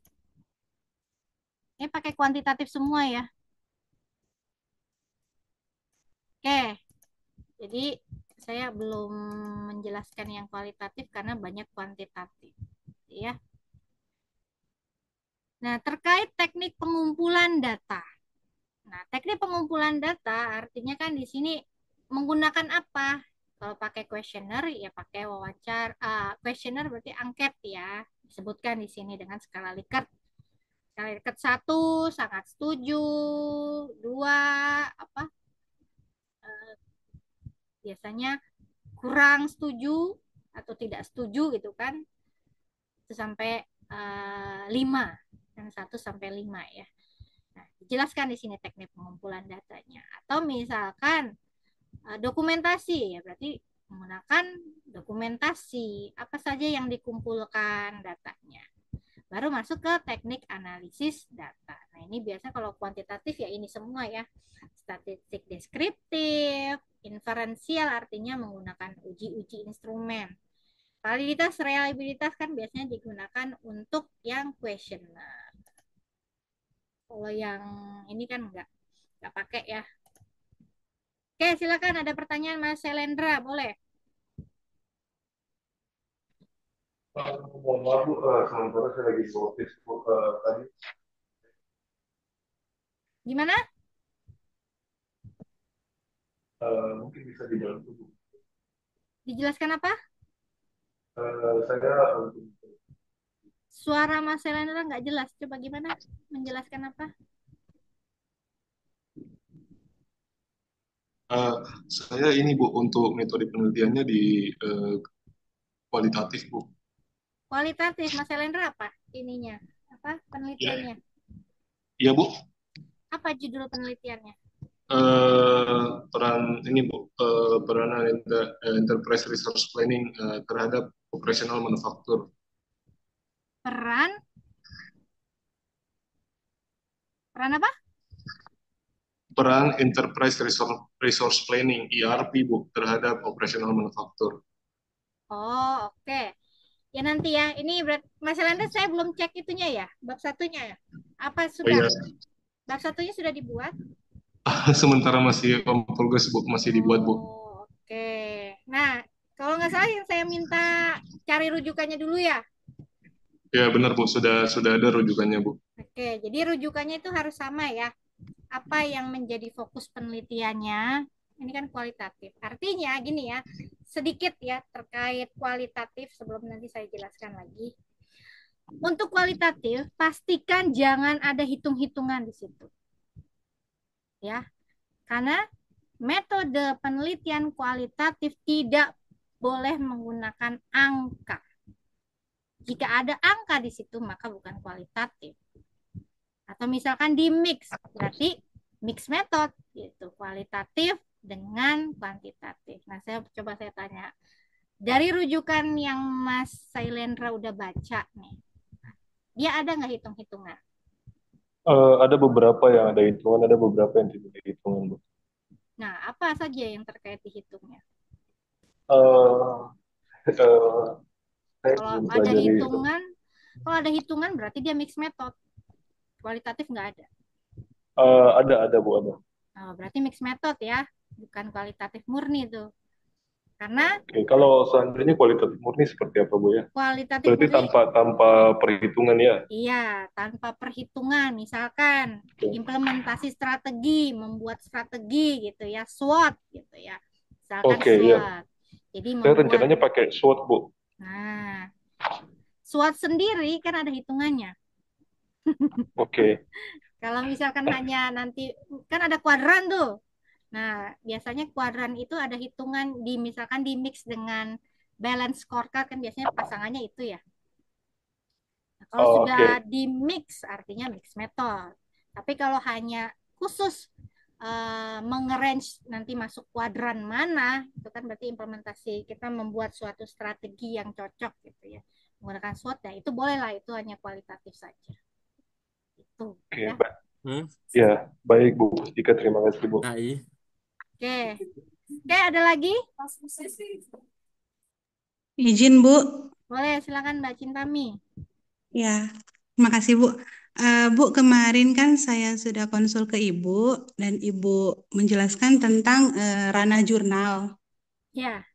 [SPEAKER 1] Ini pakai kuantitatif semua ya. Oke, jadi saya belum menjelaskan yang kualitatif karena banyak kuantitatif. Ya. Nah, terkait teknik pengumpulan data. Nah, teknik pengumpulan data artinya kan di sini menggunakan apa? Kalau pakai questionnaire ya pakai wawancara. Questionnaire berarti angket ya. Disebutkan di sini dengan skala Likert. Skala Likert 1 sangat setuju, 2 apa? Biasanya kurang setuju atau tidak setuju gitu kan. Itu sampai 5 dan 1 sampai 5 ya. Nah, dijelaskan di sini teknik pengumpulan datanya. Atau misalkan dokumentasi ya berarti menggunakan dokumentasi apa saja yang dikumpulkan datanya. Baru masuk ke teknik analisis data. Nah, ini biasa kalau kuantitatif ya ini semua ya. Statistik deskriptif, inferensial artinya menggunakan uji-uji instrumen. Validitas, reliabilitas kan biasanya digunakan untuk yang questionnaire. Kalau yang ini kan enggak pakai ya. Oke, silakan ada pertanyaan Mas Selendra, boleh.
[SPEAKER 4] Mohon maaf Bu, sementara saya lagi sortis Bu. Tadi
[SPEAKER 1] Gimana?
[SPEAKER 4] mungkin bisa dibantu Bu.
[SPEAKER 1] Dijelaskan apa?
[SPEAKER 4] Saya
[SPEAKER 1] Suara Mas Selendra nggak jelas. Coba gimana? Menjelaskan apa?
[SPEAKER 4] uh, saya ini Bu untuk metode penelitiannya di kualitatif Bu.
[SPEAKER 1] Kualitatif, Mas Selendra apa? Ininya, apa
[SPEAKER 4] Ya,
[SPEAKER 1] penelitiannya?
[SPEAKER 4] iya Bu.
[SPEAKER 1] Apa judul penelitiannya?
[SPEAKER 4] Peran ini Bu, peranan enterprise resource planning terhadap operational manufaktur.
[SPEAKER 1] Peran peran apa?
[SPEAKER 4] Peran enterprise resource planning (ERP) Bu terhadap operational manufaktur.
[SPEAKER 1] Oh, oke. Ya nanti ya. Ini Mas Elanda saya belum cek itunya ya, bab satunya ya. Apa
[SPEAKER 4] Oh
[SPEAKER 1] sudah?
[SPEAKER 4] iya,
[SPEAKER 1] Bab satunya sudah dibuat?
[SPEAKER 4] sementara masih on progress Bu, masih dibuat Bu.
[SPEAKER 1] Oh, oke. Nah, kalau nggak salah yang saya minta cari rujukannya dulu ya.
[SPEAKER 4] Ya benar Bu, sudah ada rujukannya Bu.
[SPEAKER 1] Oke, jadi rujukannya itu harus sama ya. Apa yang menjadi fokus penelitiannya? Ini kan kualitatif. Artinya gini ya, sedikit ya terkait kualitatif sebelum nanti saya jelaskan lagi. Untuk kualitatif, pastikan jangan ada hitung-hitungan di situ. Ya, karena metode penelitian kualitatif tidak boleh menggunakan angka. Jika ada angka di situ, maka bukan kualitatif. Atau misalkan di mix, berarti mix method, gitu. Kualitatif dengan kuantitatif. Nah, saya tanya, dari rujukan yang Mas Sailendra udah baca nih, dia ada nggak hitung-hitungan?
[SPEAKER 4] Ada beberapa yang ada hitungan, ada beberapa yang tidak ada hitungan Bu.
[SPEAKER 1] Nah, apa saja yang terkait dihitungnya?
[SPEAKER 4] Eh, eh, saya
[SPEAKER 1] Kalau
[SPEAKER 4] belum
[SPEAKER 1] ada
[SPEAKER 4] pelajari itu.
[SPEAKER 1] hitungan, kalau ada hitungan berarti dia mix method. Kualitatif nggak ada.
[SPEAKER 4] Ada Bu, ada.
[SPEAKER 1] Oh, berarti mix method ya, bukan kualitatif murni tuh. Karena
[SPEAKER 4] Oke, kalau seandainya kualitatif murni seperti apa Bu ya?
[SPEAKER 1] kualitatif
[SPEAKER 4] Berarti
[SPEAKER 1] murni,
[SPEAKER 4] tanpa perhitungan ya?
[SPEAKER 1] iya, tanpa perhitungan. Misalkan
[SPEAKER 4] Oke,
[SPEAKER 1] implementasi strategi, membuat strategi gitu ya, SWOT gitu ya. Misalkan
[SPEAKER 4] oke, ya.
[SPEAKER 1] SWOT. Jadi
[SPEAKER 4] Saya
[SPEAKER 1] membuat,
[SPEAKER 4] rencananya pakai SWOT Bu.
[SPEAKER 1] nah, SWOT sendiri kan ada hitungannya.
[SPEAKER 4] Oke,
[SPEAKER 1] Kalau misalkan hanya nanti, kan ada kuadran tuh. Nah, biasanya kuadran itu ada hitungan di misalkan di mix dengan balance scorecard kan biasanya pasangannya itu ya. Nah, kalau sudah
[SPEAKER 4] oke.
[SPEAKER 1] di mix artinya mix method. Tapi kalau hanya khusus mengerange nanti masuk kuadran mana, itu kan berarti implementasi kita membuat suatu strategi yang cocok gitu ya. Menggunakan SWOT ya, itu boleh lah itu hanya kualitatif saja. Itu
[SPEAKER 4] Oke,
[SPEAKER 1] ya.
[SPEAKER 4] baik.
[SPEAKER 3] Hmm?
[SPEAKER 4] Ya, baik Bu Pustika, terima kasih Bu.
[SPEAKER 3] Nah, iya.
[SPEAKER 1] Oke. Oke, ada lagi?
[SPEAKER 5] Izin, Bu.
[SPEAKER 1] Boleh, silakan Mbak Cintami.
[SPEAKER 5] Ya, makasih, Bu. Bu, kemarin kan saya sudah konsul ke Ibu dan Ibu menjelaskan tentang ranah jurnal.
[SPEAKER 1] Ya,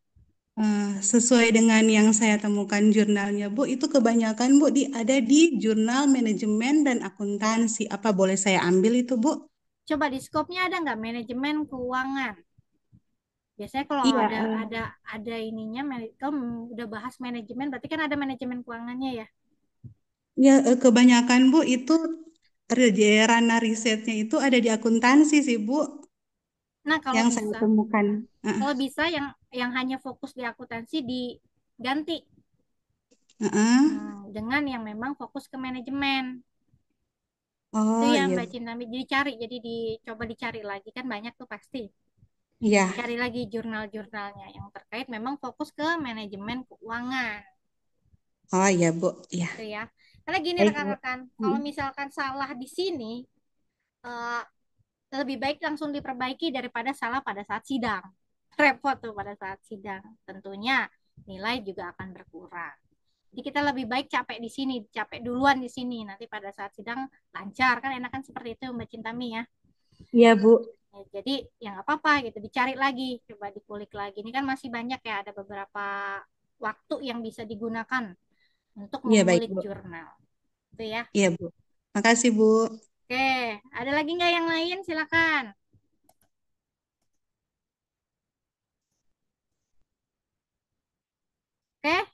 [SPEAKER 5] Sesuai dengan yang saya temukan jurnalnya, Bu, itu kebanyakan, Bu, ada di jurnal manajemen dan akuntansi. Apa boleh saya ambil itu, Bu?
[SPEAKER 1] coba di skopnya ada nggak manajemen keuangan? Biasanya kalau
[SPEAKER 5] Iya,
[SPEAKER 1] ada ininya, kamu udah bahas manajemen, berarti kan ada manajemen keuangannya ya.
[SPEAKER 5] ya, kebanyakan, Bu, itu ranah risetnya itu ada di akuntansi sih, Bu,
[SPEAKER 1] Nah,
[SPEAKER 5] yang saya temukan.
[SPEAKER 1] kalau bisa yang hanya fokus di akuntansi diganti
[SPEAKER 5] Heeh.
[SPEAKER 1] dengan yang memang fokus ke manajemen. Itu
[SPEAKER 5] Oh
[SPEAKER 1] yang
[SPEAKER 5] iya,
[SPEAKER 1] Mbak Cinta jadi cari, jadi dicoba dicari lagi kan banyak tuh pasti.
[SPEAKER 5] iya.
[SPEAKER 1] Cari lagi jurnal-jurnalnya yang terkait memang fokus ke manajemen keuangan.
[SPEAKER 5] Oh iya, Bu. Iya.
[SPEAKER 1] Gitu ya. Karena gini
[SPEAKER 5] Baik, Bu.
[SPEAKER 1] rekan-rekan, kalau
[SPEAKER 5] Mm.
[SPEAKER 1] misalkan salah di sini, eh, lebih baik langsung diperbaiki daripada salah pada saat sidang. Repot tuh pada saat sidang. Tentunya nilai juga akan berkurang. Jadi kita lebih baik capek di sini, capek duluan di sini. Nanti pada saat sidang lancar kan enakan seperti itu Mbak Cintami ya.
[SPEAKER 5] Iya, Bu.
[SPEAKER 1] Ya, jadi ya nggak apa-apa gitu, dicari lagi, coba dikulik lagi. Ini kan masih banyak ya, ada beberapa waktu yang bisa digunakan untuk
[SPEAKER 5] Iya, baik,
[SPEAKER 1] mengulik
[SPEAKER 5] Bu.
[SPEAKER 1] jurnal. Itu ya.
[SPEAKER 5] Iya, Bu. Makasih, Bu.
[SPEAKER 1] Oke, ada lagi nggak yang lain? Silakan. Oke,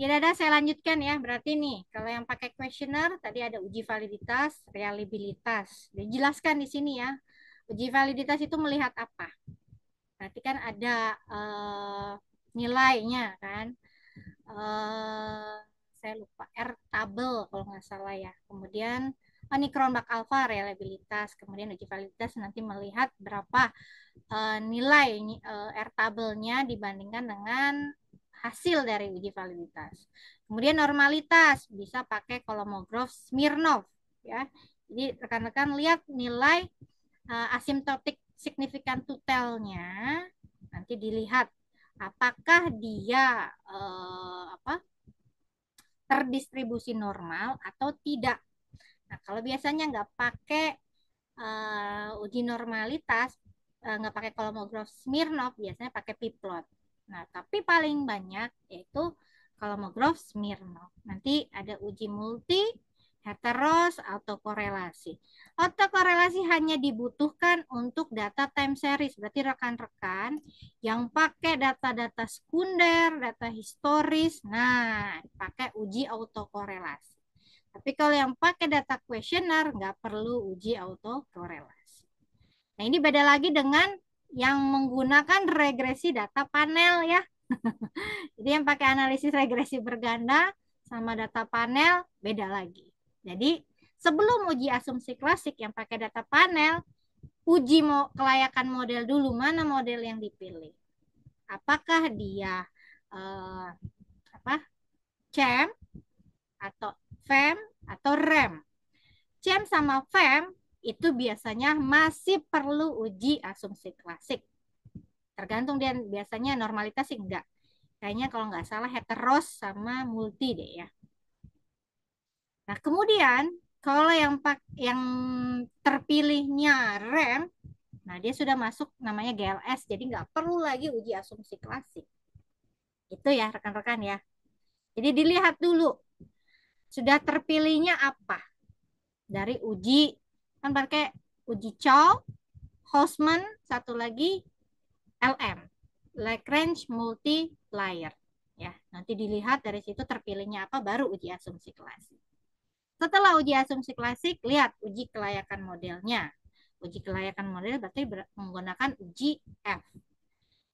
[SPEAKER 1] ya ada saya lanjutkan ya. Berarti nih, kalau yang pakai questionnaire tadi ada uji validitas, reliabilitas. Dijelaskan di sini ya. Uji validitas itu melihat apa? Berarti kan ada nilainya kan. Eh, saya lupa R tabel kalau nggak salah ya. Kemudian Cronbach alpha reliabilitas, kemudian uji validitas nanti melihat berapa nilai R tabelnya dibandingkan dengan hasil dari uji validitas. Kemudian normalitas bisa pakai kolomograf Smirnov ya. Jadi rekan-rekan lihat nilai asymptotic significant to tell-nya, nanti dilihat apakah dia terdistribusi normal atau tidak. Nah, kalau biasanya nggak pakai uji normalitas, nggak pakai kolomograf Smirnov, biasanya pakai piplot. Nah, tapi paling banyak yaitu kolomograf Smirnov. Nanti ada uji multi, heteros, autokorelasi. Autokorelasi hanya dibutuhkan untuk data time series. Berarti rekan-rekan yang pakai data-data sekunder, data historis, nah pakai uji autokorelasi. Tapi kalau yang pakai data kuesioner nggak perlu uji autokorelasi. Nah, ini beda lagi dengan yang menggunakan regresi data panel ya. Jadi yang pakai analisis regresi berganda sama data panel beda lagi. Jadi sebelum uji asumsi klasik yang pakai data panel, uji kelayakan model dulu, mana model yang dipilih. Apakah dia CHEM atau FEM atau REM. CHEM sama FEM itu biasanya masih perlu uji asumsi klasik. Tergantung dia, biasanya normalitas sih enggak. Kayaknya kalau nggak salah heteros sama multi deh ya. Nah, kemudian kalau yang terpilihnya REM, nah dia sudah masuk namanya GLS, jadi nggak perlu lagi uji asumsi klasik. Itu ya rekan-rekan ya. Jadi dilihat dulu sudah terpilihnya apa dari uji, kan pakai uji Chow, Houseman, satu lagi LM, Lagrange multiplier. Ya, nanti dilihat dari situ terpilihnya apa, baru uji asumsi klasik. Setelah uji asumsi klasik, lihat uji kelayakan modelnya. Uji kelayakan model berarti menggunakan uji F.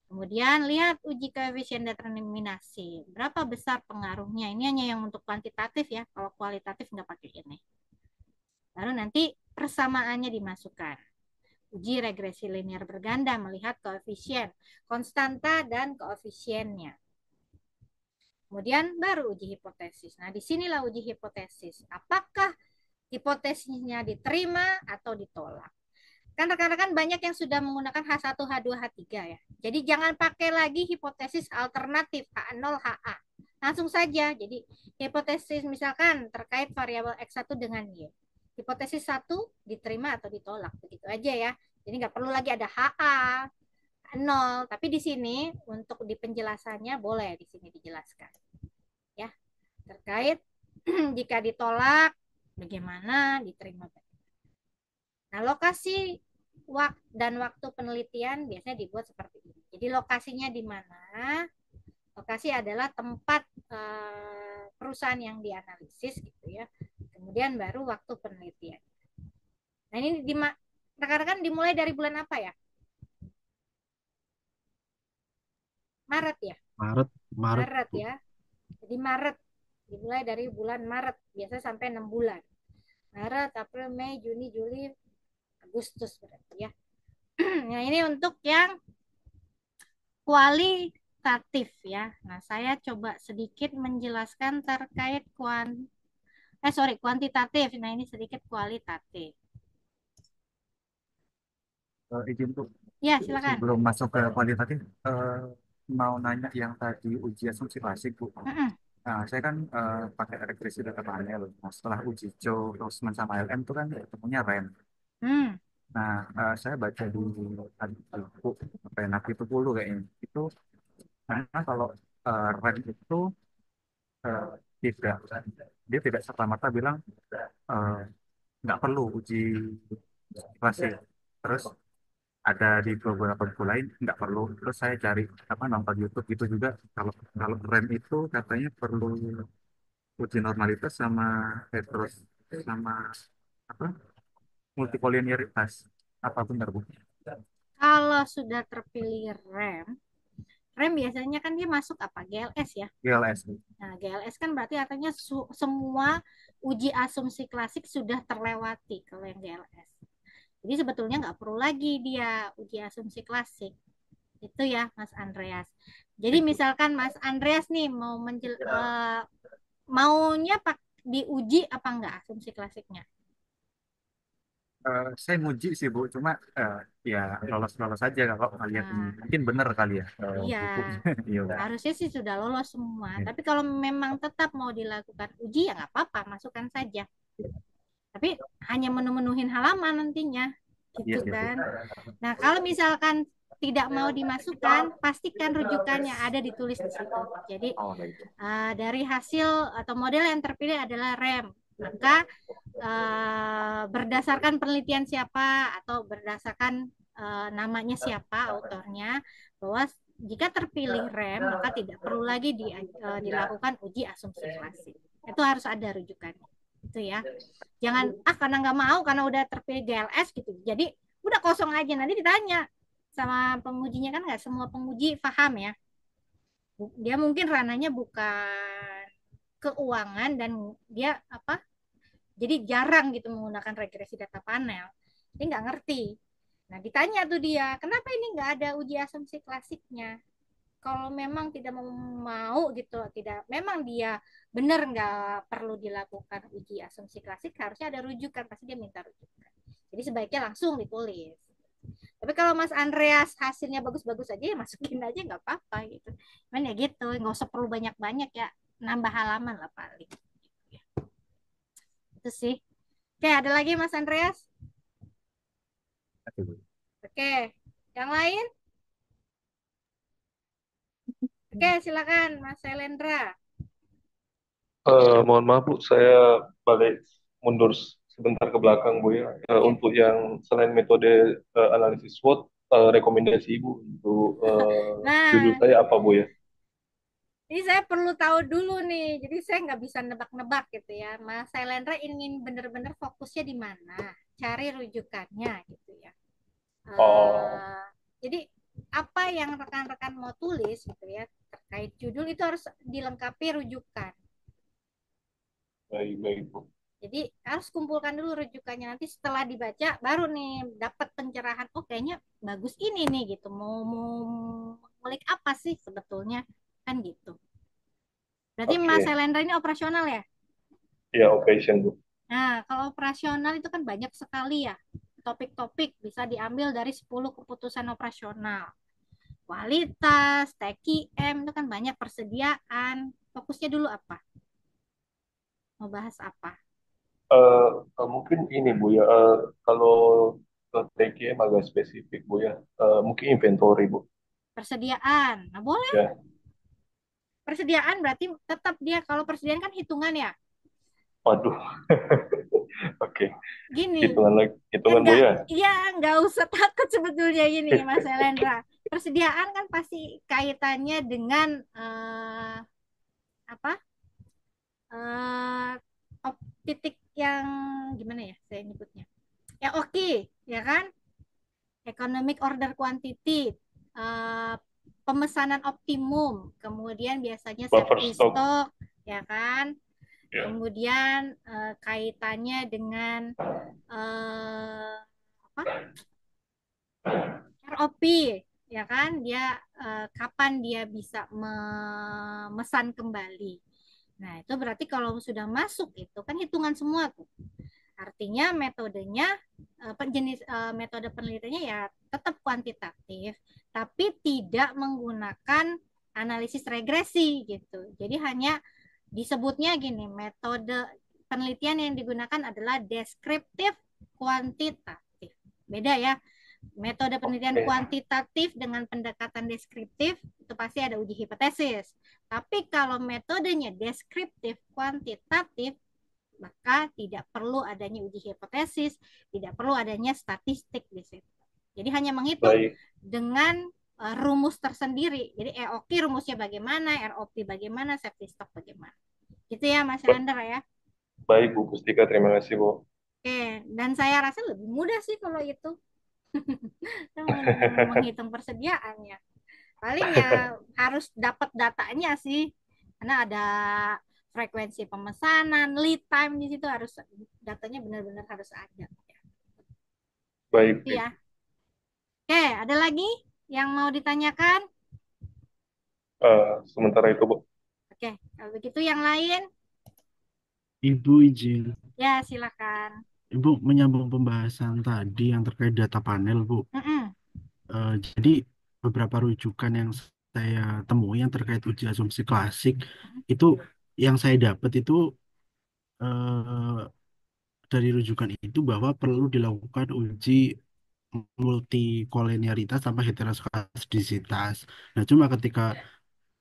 [SPEAKER 1] Kemudian lihat uji koefisien determinasi. Berapa besar pengaruhnya? Ini hanya yang untuk kuantitatif ya. Kalau kualitatif nggak pakai ini. Lalu nanti persamaannya dimasukkan. Uji regresi linear berganda melihat koefisien, konstanta dan koefisiennya. Kemudian baru uji hipotesis. Nah, disinilah uji hipotesis. Apakah hipotesisnya diterima atau ditolak? Kan rekan-rekan banyak yang sudah menggunakan H1, H2, H3 ya. Jadi jangan pakai lagi hipotesis alternatif H0, HA. Langsung saja. Jadi hipotesis misalkan terkait variabel X1 dengan Y. Hipotesis 1 diterima atau ditolak. Begitu aja ya. Jadi nggak perlu lagi ada HA, 0. Tapi di sini untuk di penjelasannya boleh di sini dijelaskan. Ya. Terkait jika ditolak bagaimana, diterima. Nah, lokasi dan waktu penelitian biasanya dibuat seperti ini. Jadi lokasinya di mana? Lokasi adalah tempat perusahaan yang dianalisis gitu ya. Kemudian baru waktu penelitian. Nah, ini rekan-rekan dimulai dari bulan apa ya? Maret ya? Maret ya. Jadi Maret. Dimulai dari bulan Maret. Biasanya sampai 6 bulan. Maret, April, Mei, Juni, Juli, Agustus berarti ya. Nah, ini untuk yang kualitatif ya. Nah, saya coba sedikit menjelaskan terkait kuantitatif. Nah, ini sedikit kualitatif.
[SPEAKER 3] Izin tuh
[SPEAKER 1] Ya, silakan.
[SPEAKER 3] sebelum masuk ke kualitatif, mau nanya yang tadi uji asumsi klasik, Bu. Nah, saya kan pakai regresi data panel. Nah, setelah uji Chow, Rosman sama LM itu kan ketemunya REM. Nah, saya baca di buku Penak itu dulu kayaknya. Itu karena kalau REM itu eh, tidak, dia tidak serta-merta bilang eh, nggak perlu uji klasik. Terus ada di beberapa buku lain nggak perlu. Terus saya cari apa nonton YouTube itu juga kalau kalau REM itu katanya perlu uji normalitas sama terus sama apa multikoliniaritas. Apa benar, Bu?
[SPEAKER 1] Kalau sudah terpilih REM biasanya kan dia masuk apa? GLS ya.
[SPEAKER 3] GLS.
[SPEAKER 1] Nah, GLS kan berarti artinya semua uji asumsi klasik sudah terlewati kalau yang GLS. Jadi sebetulnya nggak perlu lagi dia uji asumsi klasik. Itu ya Mas Andreas. Jadi misalkan Mas Andreas nih maunya diuji apa enggak asumsi klasiknya?
[SPEAKER 3] Saya nguji sih Bu, cuma ya lolos-lolos aja kalau ngeliat ini.
[SPEAKER 1] Nah,
[SPEAKER 3] Mungkin bener kali ya
[SPEAKER 1] iya.
[SPEAKER 3] bukunya. Iya udah.
[SPEAKER 1] Harusnya sih sudah lolos semua.
[SPEAKER 3] Iya.
[SPEAKER 1] Tapi kalau memang tetap mau dilakukan uji ya nggak apa-apa, masukkan saja. Tapi hanya menu-menuhin halaman nantinya,
[SPEAKER 3] Iya,
[SPEAKER 1] gitu
[SPEAKER 3] iya, Bu.
[SPEAKER 1] kan. Nah, kalau misalkan tidak mau dimasukkan, pastikan rujukannya ada ditulis di situ. Jadi
[SPEAKER 3] Oh, gitu.
[SPEAKER 1] dari hasil atau model yang terpilih adalah rem. Maka berdasarkan penelitian siapa atau berdasarkan namanya siapa autornya, bahwa jika terpilih rem maka tidak perlu lagi dilakukan uji asumsi klasik. Itu harus ada rujukannya. Itu ya. Jangan karena nggak mau karena udah terpilih GLS gitu. Jadi udah kosong aja nanti ditanya sama pengujinya, kan nggak semua penguji paham ya. Dia mungkin rananya bukan keuangan dan dia jadi jarang gitu menggunakan regresi data panel. Dia nggak ngerti. Nah, ditanya tuh dia, kenapa ini nggak ada uji asumsi klasiknya? Kalau memang tidak mau gitu, tidak, memang dia benar nggak perlu dilakukan uji asumsi klasik, harusnya ada rujukan, pasti dia minta rujukan. Jadi sebaiknya langsung ditulis. Tapi kalau Mas Andreas hasilnya bagus-bagus aja ya masukin aja nggak apa-apa gitu. Cuman ya gitu, nggak usah perlu banyak-banyak ya, nambah halaman lah paling. Itu sih. Oke, ada lagi Mas Andreas?
[SPEAKER 3] Oke, Bu.
[SPEAKER 1] Oke, yang lain? Oke, silakan Mas Selendra.
[SPEAKER 6] Mohon maaf Bu, saya balik mundur sebentar ke belakang Bu ya.
[SPEAKER 1] Oke.
[SPEAKER 6] Untuk yang selain metode analisis SWOT, rekomendasi Ibu untuk judul
[SPEAKER 1] Nah,
[SPEAKER 6] saya apa Bu ya?
[SPEAKER 1] ini saya perlu tahu dulu nih. Jadi saya nggak bisa nebak-nebak gitu ya. Mas Selendra ingin benar-benar fokusnya di mana, cari rujukannya gitu ya.
[SPEAKER 6] Oh,
[SPEAKER 1] Jadi apa yang rekan-rekan mau tulis gitu ya terkait judul itu harus dilengkapi rujukan.
[SPEAKER 6] baik Bu.
[SPEAKER 1] Jadi harus kumpulkan dulu rujukannya, nanti setelah dibaca baru nih dapat pencerahan. Oh kayaknya bagus ini nih gitu. Mau ngulik apa sih sebetulnya kan gitu. Berarti Mas
[SPEAKER 6] Oke,
[SPEAKER 1] Selendra ini operasional ya?
[SPEAKER 6] ya operation Bu.
[SPEAKER 1] Nah, kalau operasional itu kan banyak sekali ya. Topik-topik bisa diambil dari 10 keputusan operasional. Kualitas, TQM itu kan banyak, persediaan. Fokusnya dulu apa? Mau bahas apa?
[SPEAKER 6] Mungkin ini Bu ya, kalau ke TKM agak spesifik Bu ya, mungkin inventory Bu.
[SPEAKER 1] Persediaan. Nah, boleh.
[SPEAKER 6] Ya,
[SPEAKER 1] Persediaan berarti tetap dia, kalau persediaan kan hitungan ya.
[SPEAKER 6] waduh, oke,
[SPEAKER 1] Gini,
[SPEAKER 6] hitungan Bu
[SPEAKER 1] enggak,
[SPEAKER 6] ya.
[SPEAKER 1] iya enggak usah takut sebetulnya gini Mas Elendra. Persediaan kan pasti kaitannya dengan apa? eh titik yang gimana ya saya nyebutnya? Ya oke, ya kan? Economic order quantity, eh, pemesanan optimum, kemudian biasanya
[SPEAKER 6] Buffer
[SPEAKER 1] safety
[SPEAKER 6] stock,
[SPEAKER 1] stock, ya kan?
[SPEAKER 6] ya.
[SPEAKER 1] Kemudian kaitannya dengan apa? ROP, ya kan? Dia kapan dia bisa memesan kembali. Nah, itu berarti kalau sudah masuk itu kan hitungan semua tuh. Artinya metodenya metode penelitiannya ya tetap kuantitatif, tapi tidak menggunakan analisis regresi gitu. Jadi hanya disebutnya gini, metode penelitian yang digunakan adalah deskriptif kuantitatif. Beda ya. Metode penelitian
[SPEAKER 6] Oke,
[SPEAKER 1] kuantitatif dengan pendekatan deskriptif itu pasti ada uji hipotesis. Tapi kalau metodenya deskriptif kuantitatif maka tidak perlu adanya uji hipotesis, tidak perlu adanya statistik di situ. Jadi hanya menghitung
[SPEAKER 6] baik.
[SPEAKER 1] dengan rumus tersendiri. Jadi EOQ rumusnya bagaimana, ROP bagaimana, safety stock bagaimana. Gitu ya Mas Chandra ya.
[SPEAKER 6] Baik Bu Pustika, terima kasih Bu.
[SPEAKER 1] Oke, dan saya rasa lebih mudah sih kalau itu. Menghitung persediaannya. Paling ya harus dapat datanya sih. Karena ada frekuensi pemesanan, lead time di situ harus datanya benar-benar harus ada.
[SPEAKER 6] Baik,
[SPEAKER 1] Itu ya. Oke, ada lagi yang mau ditanyakan?
[SPEAKER 6] sementara itu Bu.
[SPEAKER 1] Oke, kalau begitu yang lain,
[SPEAKER 7] Ibu izin,
[SPEAKER 1] ya silakan.
[SPEAKER 7] Ibu menyambung pembahasan tadi yang terkait data panel, Bu.
[SPEAKER 1] Mm-mm.
[SPEAKER 7] Jadi beberapa rujukan yang saya temui yang terkait uji asumsi klasik itu yang saya dapat itu eh, dari rujukan itu bahwa perlu dilakukan uji multikolenialitas sama heteroskadisitas. Nah, cuma ketika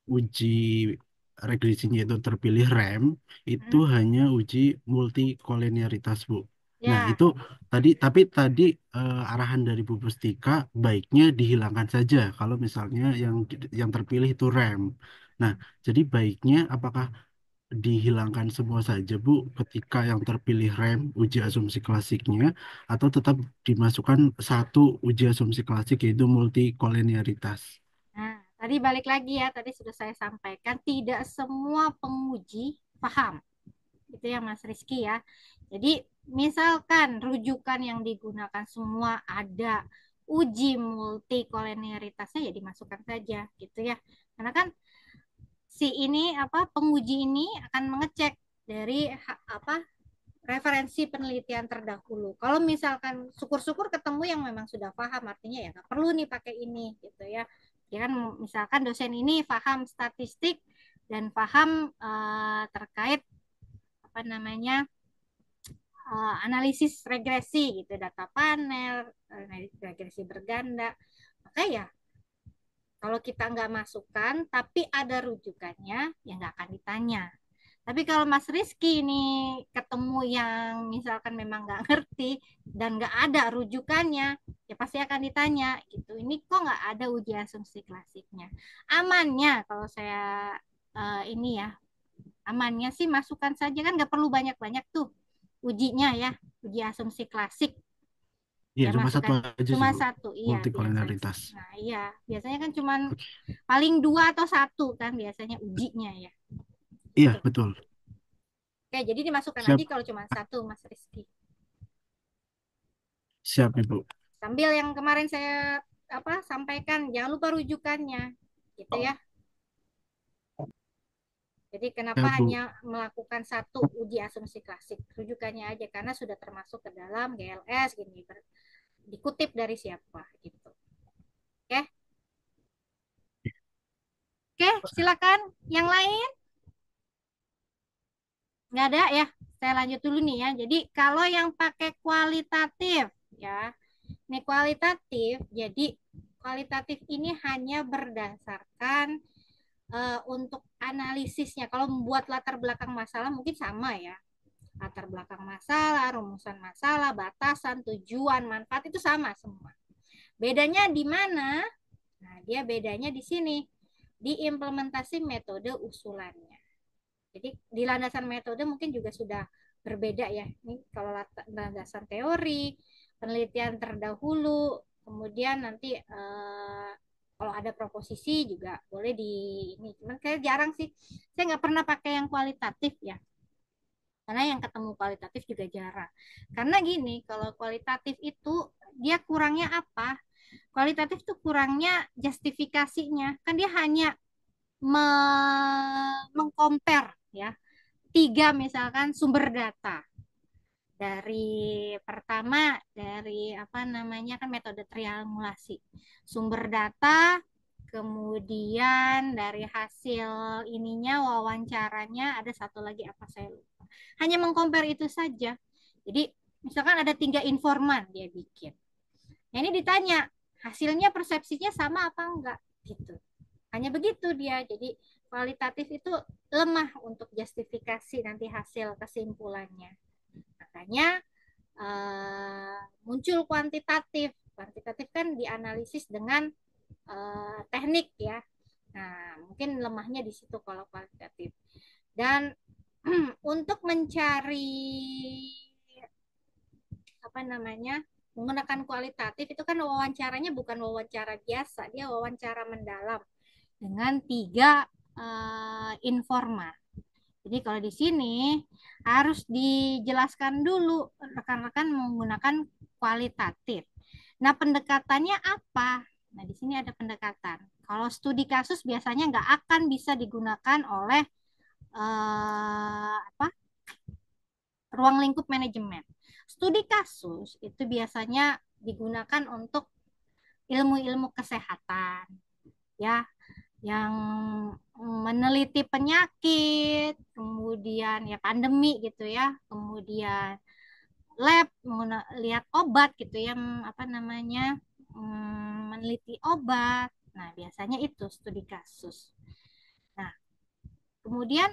[SPEAKER 7] uji regresinya itu terpilih RAM, itu hanya uji multikolenialitas, Bu. Nah,
[SPEAKER 1] Ya,
[SPEAKER 7] itu tadi arahan dari Bu Pustika baiknya dihilangkan saja kalau misalnya yang terpilih itu RAM. Nah, jadi baiknya apakah dihilangkan semua saja, Bu, ketika yang terpilih RAM uji asumsi klasiknya, atau tetap dimasukkan satu uji asumsi klasik yaitu multikolenialitas?
[SPEAKER 1] nah, tadi balik lagi ya, tadi sudah saya sampaikan, tidak semua penguji paham. Itu yang Mas Rizky ya. Jadi, misalkan rujukan yang digunakan semua ada uji multikolenialitasnya ya dimasukkan saja gitu ya. Karena kan si ini apa penguji ini akan mengecek dari apa referensi penelitian terdahulu. Kalau misalkan syukur-syukur ketemu yang memang sudah paham, artinya ya nggak perlu nih pakai ini gitu ya. Ya kan misalkan dosen ini paham statistik dan paham terkait apa namanya analisis regresi gitu, data panel, regresi berganda. Maka ya kalau kita nggak masukkan tapi ada rujukannya ya nggak akan ditanya. Tapi kalau Mas Rizky ini ketemu yang misalkan memang nggak ngerti dan nggak ada rujukannya, ya pasti akan ditanya gitu. Ini kok nggak ada uji asumsi klasiknya? Amannya kalau saya ini ya, amannya sih masukkan saja kan nggak perlu banyak-banyak tuh ujinya ya, uji asumsi klasik.
[SPEAKER 7] Iya,
[SPEAKER 1] Ya
[SPEAKER 7] cuma satu
[SPEAKER 1] masukkan
[SPEAKER 7] aja sih,
[SPEAKER 1] cuma
[SPEAKER 7] Bu.
[SPEAKER 1] satu, iya biasanya.
[SPEAKER 7] Multikolonialitas.
[SPEAKER 1] Nah iya, biasanya kan cuman
[SPEAKER 7] Oke.
[SPEAKER 1] paling 2 atau 1 kan biasanya ujinya ya.
[SPEAKER 7] Iya,
[SPEAKER 1] Gitu.
[SPEAKER 7] betul.
[SPEAKER 1] Oke, jadi dimasukkan
[SPEAKER 7] Siap,
[SPEAKER 1] aja kalau cuma 1, Mas Rizky.
[SPEAKER 7] siap, Ibu.
[SPEAKER 1] Sambil yang kemarin saya apa sampaikan, jangan lupa rujukannya, gitu ya. Jadi kenapa
[SPEAKER 7] Ya, Bu.
[SPEAKER 1] hanya melakukan 1 uji asumsi klasik? Rujukannya aja karena sudah termasuk ke dalam GLS gini, dikutip dari siapa gitu. Oke? Oke, silakan. Yang lain? Nggak ada ya? Saya lanjut dulu nih ya. Jadi kalau yang pakai kualitatif ya, ini kualitatif. Jadi kualitatif ini hanya berdasarkan untuk analisisnya. Kalau membuat latar belakang masalah mungkin sama ya. Latar belakang masalah, rumusan masalah, batasan, tujuan, manfaat itu sama semua. Bedanya di mana? Nah, dia bedanya di sini. Di implementasi metode usulannya. Jadi di landasan metode mungkin juga sudah berbeda ya. Ini kalau landasan teori, penelitian terdahulu, kemudian nanti kalau ada proposisi juga boleh di ini. Cuman kayak jarang sih. Saya nggak pernah pakai yang kualitatif ya. Karena yang ketemu kualitatif juga jarang. Karena gini, kalau kualitatif itu dia kurangnya apa? Kualitatif itu kurangnya justifikasinya. Kan dia hanya mengcompare ya 3 misalkan sumber data dari pertama dari apa namanya kan metode triangulasi sumber data kemudian dari hasil ininya wawancaranya ada satu lagi apa saya lupa hanya mengcompare itu saja jadi misalkan ada 3 informan dia bikin nah ini ditanya hasilnya persepsinya sama apa enggak gitu hanya begitu dia. Jadi kualitatif itu lemah untuk justifikasi nanti hasil kesimpulannya. Makanya muncul kuantitatif. Kuantitatif kan dianalisis dengan teknik ya. Nah, mungkin lemahnya di situ kalau kualitatif. Dan untuk mencari apa namanya menggunakan kualitatif itu kan wawancaranya bukan wawancara biasa, dia wawancara mendalam dengan 3 informan. Jadi kalau di sini harus dijelaskan dulu rekan-rekan menggunakan kualitatif. Nah, pendekatannya apa? Nah, di sini ada pendekatan. Kalau studi kasus biasanya nggak akan bisa digunakan oleh apa, ruang lingkup manajemen. Studi kasus itu biasanya digunakan untuk ilmu-ilmu kesehatan, ya, yang meneliti penyakit, kemudian ya pandemi gitu ya, kemudian lab lihat obat gitu ya, apa namanya, meneliti obat. Nah, biasanya itu studi kasus. Nah, kemudian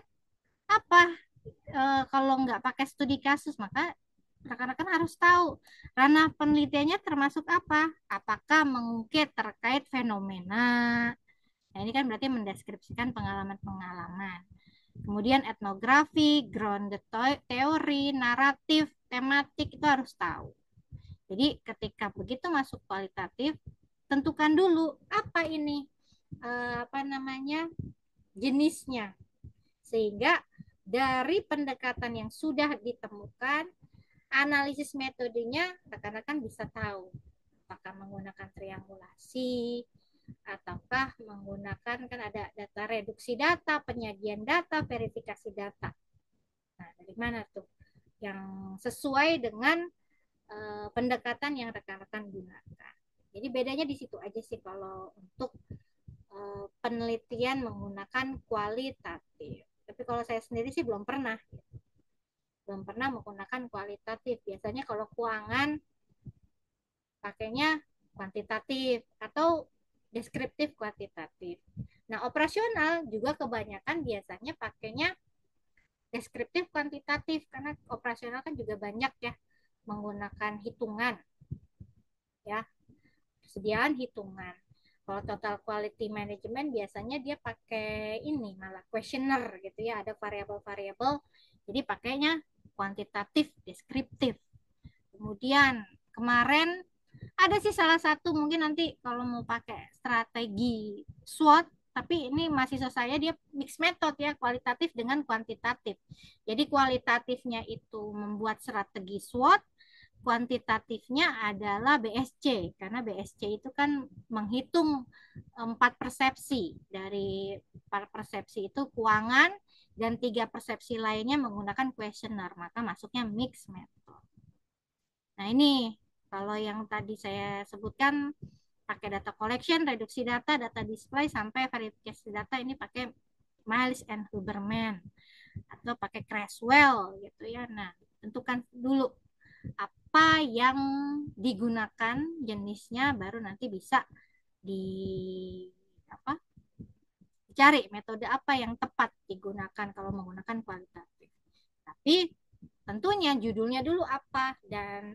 [SPEAKER 1] apa? Kalau nggak pakai studi kasus, maka rekan-rekan harus tahu ranah penelitiannya termasuk apa? Apakah mengukir terkait fenomena. Nah, ini kan berarti mendeskripsikan pengalaman-pengalaman. Kemudian etnografi, grounded teori, naratif, tematik itu harus tahu. Jadi ketika begitu masuk kualitatif, tentukan dulu apa ini, apa namanya, jenisnya, sehingga dari pendekatan yang sudah ditemukan, analisis metodenya rekan-rekan bisa tahu apakah menggunakan triangulasi ataukah menggunakan, kan ada data reduksi data, penyajian data, verifikasi data. Nah, dari mana tuh yang sesuai dengan pendekatan yang rekan-rekan gunakan. Jadi bedanya di situ aja sih kalau untuk penelitian menggunakan kualitatif. Tapi kalau saya sendiri sih belum pernah menggunakan kualitatif. Biasanya kalau keuangan pakainya kuantitatif atau deskriptif kuantitatif. Nah, operasional juga kebanyakan biasanya pakainya deskriptif kuantitatif karena operasional kan juga banyak ya menggunakan hitungan, ya, persediaan hitungan. Kalau total quality management biasanya dia pakai ini malah questionnaire gitu ya, ada variabel-variabel, jadi pakainya kuantitatif deskriptif. Kemudian kemarin ada sih salah satu, mungkin nanti kalau mau pakai strategi SWOT, tapi ini mahasiswa saya dia mix method ya, kualitatif dengan kuantitatif. Jadi kualitatifnya itu membuat strategi SWOT, kuantitatifnya adalah BSC, karena BSC itu kan menghitung 4 persepsi. Dari 4 persepsi itu keuangan, dan 3 persepsi lainnya menggunakan questionnaire, maka masuknya mix method. Nah, ini kalau yang tadi saya sebutkan pakai data collection, reduksi data, data display, sampai verifikasi data, ini pakai Miles and Huberman atau pakai Creswell gitu ya. Nah, tentukan dulu apa yang digunakan jenisnya, baru nanti bisa di apa, dicari metode apa yang tepat digunakan kalau menggunakan kualitatif. Tapi tentunya judulnya dulu apa dan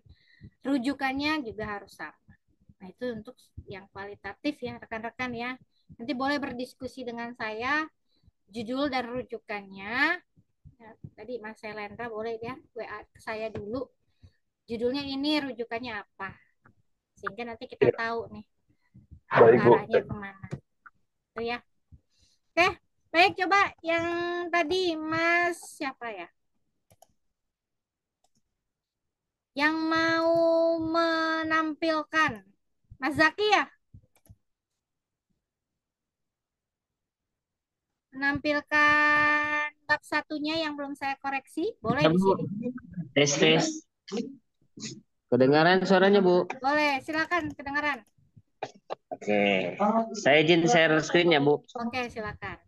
[SPEAKER 1] rujukannya juga harus sama. Nah, itu untuk yang kualitatif ya rekan-rekan ya. Nanti boleh berdiskusi dengan saya judul dan rujukannya. Ya, tadi Mas Selendra boleh ya WA ke saya dulu. Judulnya ini, rujukannya apa. Sehingga nanti kita
[SPEAKER 6] Ya,
[SPEAKER 1] tahu nih
[SPEAKER 6] baik Bu.
[SPEAKER 1] arahnya kemana. Itu ya. Oke, baik, coba yang tadi Mas siapa ya? Yang mau menampilkan Mas Zaki ya? Menampilkan bab satunya yang belum saya koreksi, boleh
[SPEAKER 2] Ya,
[SPEAKER 1] di
[SPEAKER 2] Bu.
[SPEAKER 1] sini.
[SPEAKER 2] Tes, tes. Kedengaran suaranya, Bu?
[SPEAKER 1] Boleh, silakan, kedengaran.
[SPEAKER 2] Oke. Saya izin share screen ya, Bu.
[SPEAKER 1] Oke, silakan.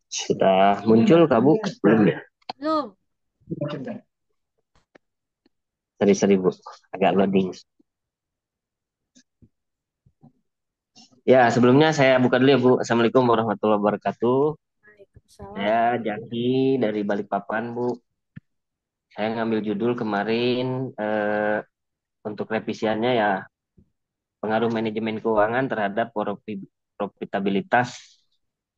[SPEAKER 2] Sudah muncul, Kak, Bu? Belum ya?
[SPEAKER 1] Belum.
[SPEAKER 2] Sorry, Bu. Agak loading. Ya, sebelumnya saya buka dulu ya, Bu. Assalamualaikum warahmatullahi wabarakatuh.
[SPEAKER 1] Waalaikumsalam.
[SPEAKER 2] Saya Jaki dari Balikpapan, Bu. Saya ngambil judul kemarin untuk revisiannya ya, pengaruh manajemen keuangan terhadap profitabilitas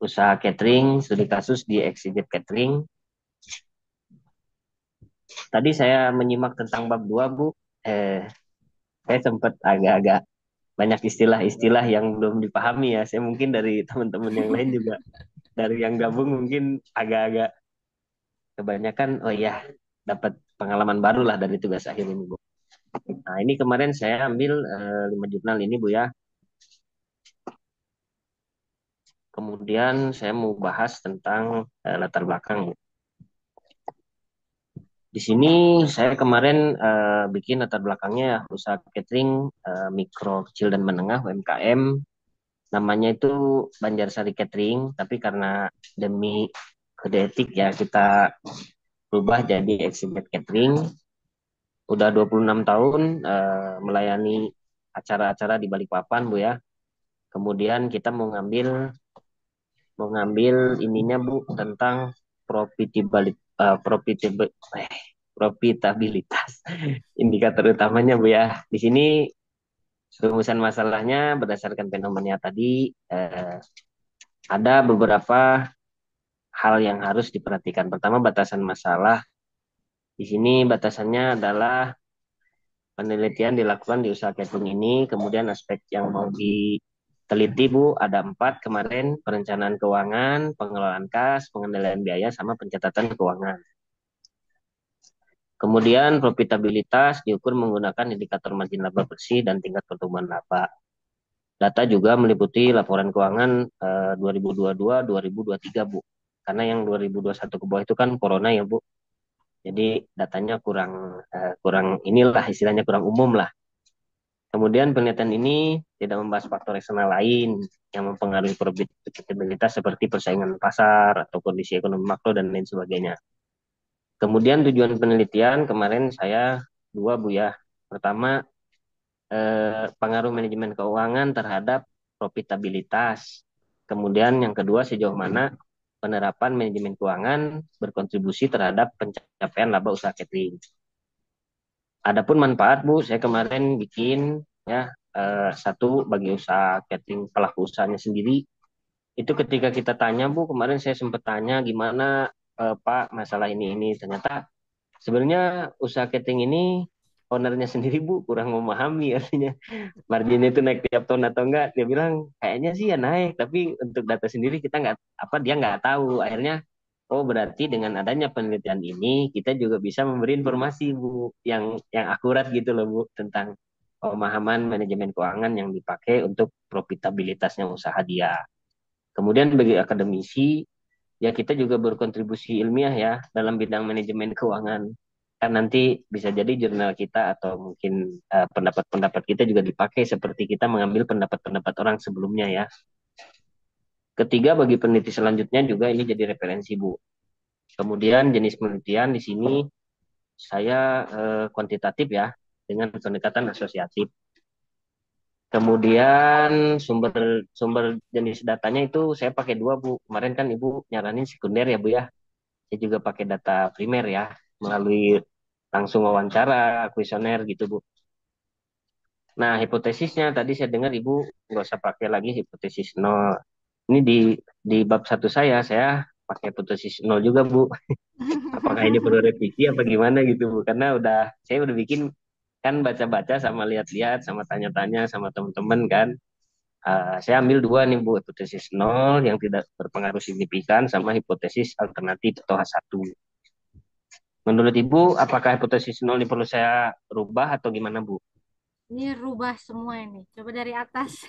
[SPEAKER 2] usaha catering, studi kasus di Exhibit Catering. Tadi saya menyimak tentang bab 2, Bu. Saya sempat agak-agak banyak istilah-istilah yang belum dipahami ya. Saya mungkin dari teman-teman yang lain juga, dari yang gabung mungkin agak-agak kebanyakan, oh iya, dapat pengalaman baru lah dari tugas akhir ini, Bu. Nah, ini kemarin saya ambil 5 jurnal ini, Bu ya. Kemudian saya mau bahas tentang latar belakang. Di sini saya kemarin bikin latar belakangnya ya, usaha catering mikro, kecil, dan menengah UMKM. Namanya itu Banjarsari Catering, tapi karena demi kode etik ya kita berubah jadi Exhibit Catering. Udah 26 tahun melayani acara-acara di Balikpapan, Bu ya. Kemudian kita mau ngambil ininya, Bu, tentang profitabilitas indikator utamanya, Bu ya. Di sini rumusan masalahnya berdasarkan fenomena tadi, ada beberapa hal yang harus diperhatikan. Pertama, batasan masalah. Di sini batasannya adalah penelitian dilakukan di usaha catering ini, kemudian aspek yang mau diteliti, Bu, ada 4 kemarin: perencanaan keuangan, pengelolaan kas, pengendalian biaya, sama pencatatan keuangan. Kemudian profitabilitas diukur menggunakan indikator margin laba bersih dan tingkat pertumbuhan laba. Data juga meliputi laporan keuangan 2022-2023, Bu. Karena yang 2021 ke bawah itu kan corona ya, Bu. Jadi datanya kurang inilah istilahnya, kurang umum lah. Kemudian penelitian ini tidak membahas faktor eksternal lain yang mempengaruhi profitabilitas seperti persaingan pasar atau kondisi ekonomi makro dan lain sebagainya. Kemudian tujuan penelitian kemarin saya 2, Bu ya. Pertama, pengaruh manajemen keuangan terhadap profitabilitas. Kemudian yang kedua, sejauh mana penerapan manajemen keuangan berkontribusi terhadap pencapaian laba usaha catering. Adapun manfaat, Bu, saya kemarin bikin ya satu bagi usaha catering pelaku usahanya sendiri. Itu ketika kita tanya, Bu, kemarin saya sempat tanya gimana Pak masalah ini ternyata sebenarnya usaha catering ini ownernya sendiri, Bu, kurang memahami artinya marginnya itu naik tiap tahun atau enggak. Dia bilang kayaknya sih ya naik, tapi untuk data sendiri kita nggak apa dia nggak tahu. Akhirnya oh berarti dengan adanya penelitian ini kita juga bisa memberi informasi, Bu, yang akurat gitu loh, Bu, tentang pemahaman manajemen keuangan yang dipakai untuk profitabilitasnya usaha dia. Kemudian bagi akademisi, ya kita juga berkontribusi ilmiah ya dalam bidang manajemen keuangan. Kan nanti bisa jadi jurnal kita atau mungkin pendapat-pendapat kita juga dipakai seperti kita mengambil pendapat-pendapat orang sebelumnya ya. Ketiga, bagi peneliti selanjutnya juga ini jadi referensi, Bu. Kemudian jenis penelitian di sini saya kuantitatif ya dengan pendekatan asosiatif. Kemudian sumber sumber jenis datanya itu saya pakai 2, Bu. Kemarin kan Ibu nyaranin sekunder ya, Bu ya. Saya juga pakai data primer ya, melalui langsung wawancara, kuesioner gitu, Bu. Nah, hipotesisnya tadi saya dengar Ibu nggak usah pakai lagi hipotesis nol. Ini di bab 1 saya pakai hipotesis nol juga, Bu. Apakah ini perlu revisi apa gimana gitu, Bu? Karena saya udah bikin kan baca-baca sama lihat-lihat sama tanya-tanya sama teman-teman kan. Saya ambil 2 nih, Bu, hipotesis nol yang tidak berpengaruh signifikan sama hipotesis alternatif atau H1. Menurut Ibu, apakah hipotesis nol ini perlu saya rubah atau gimana, Bu?
[SPEAKER 1] Ini rubah semua ini. Coba dari atas.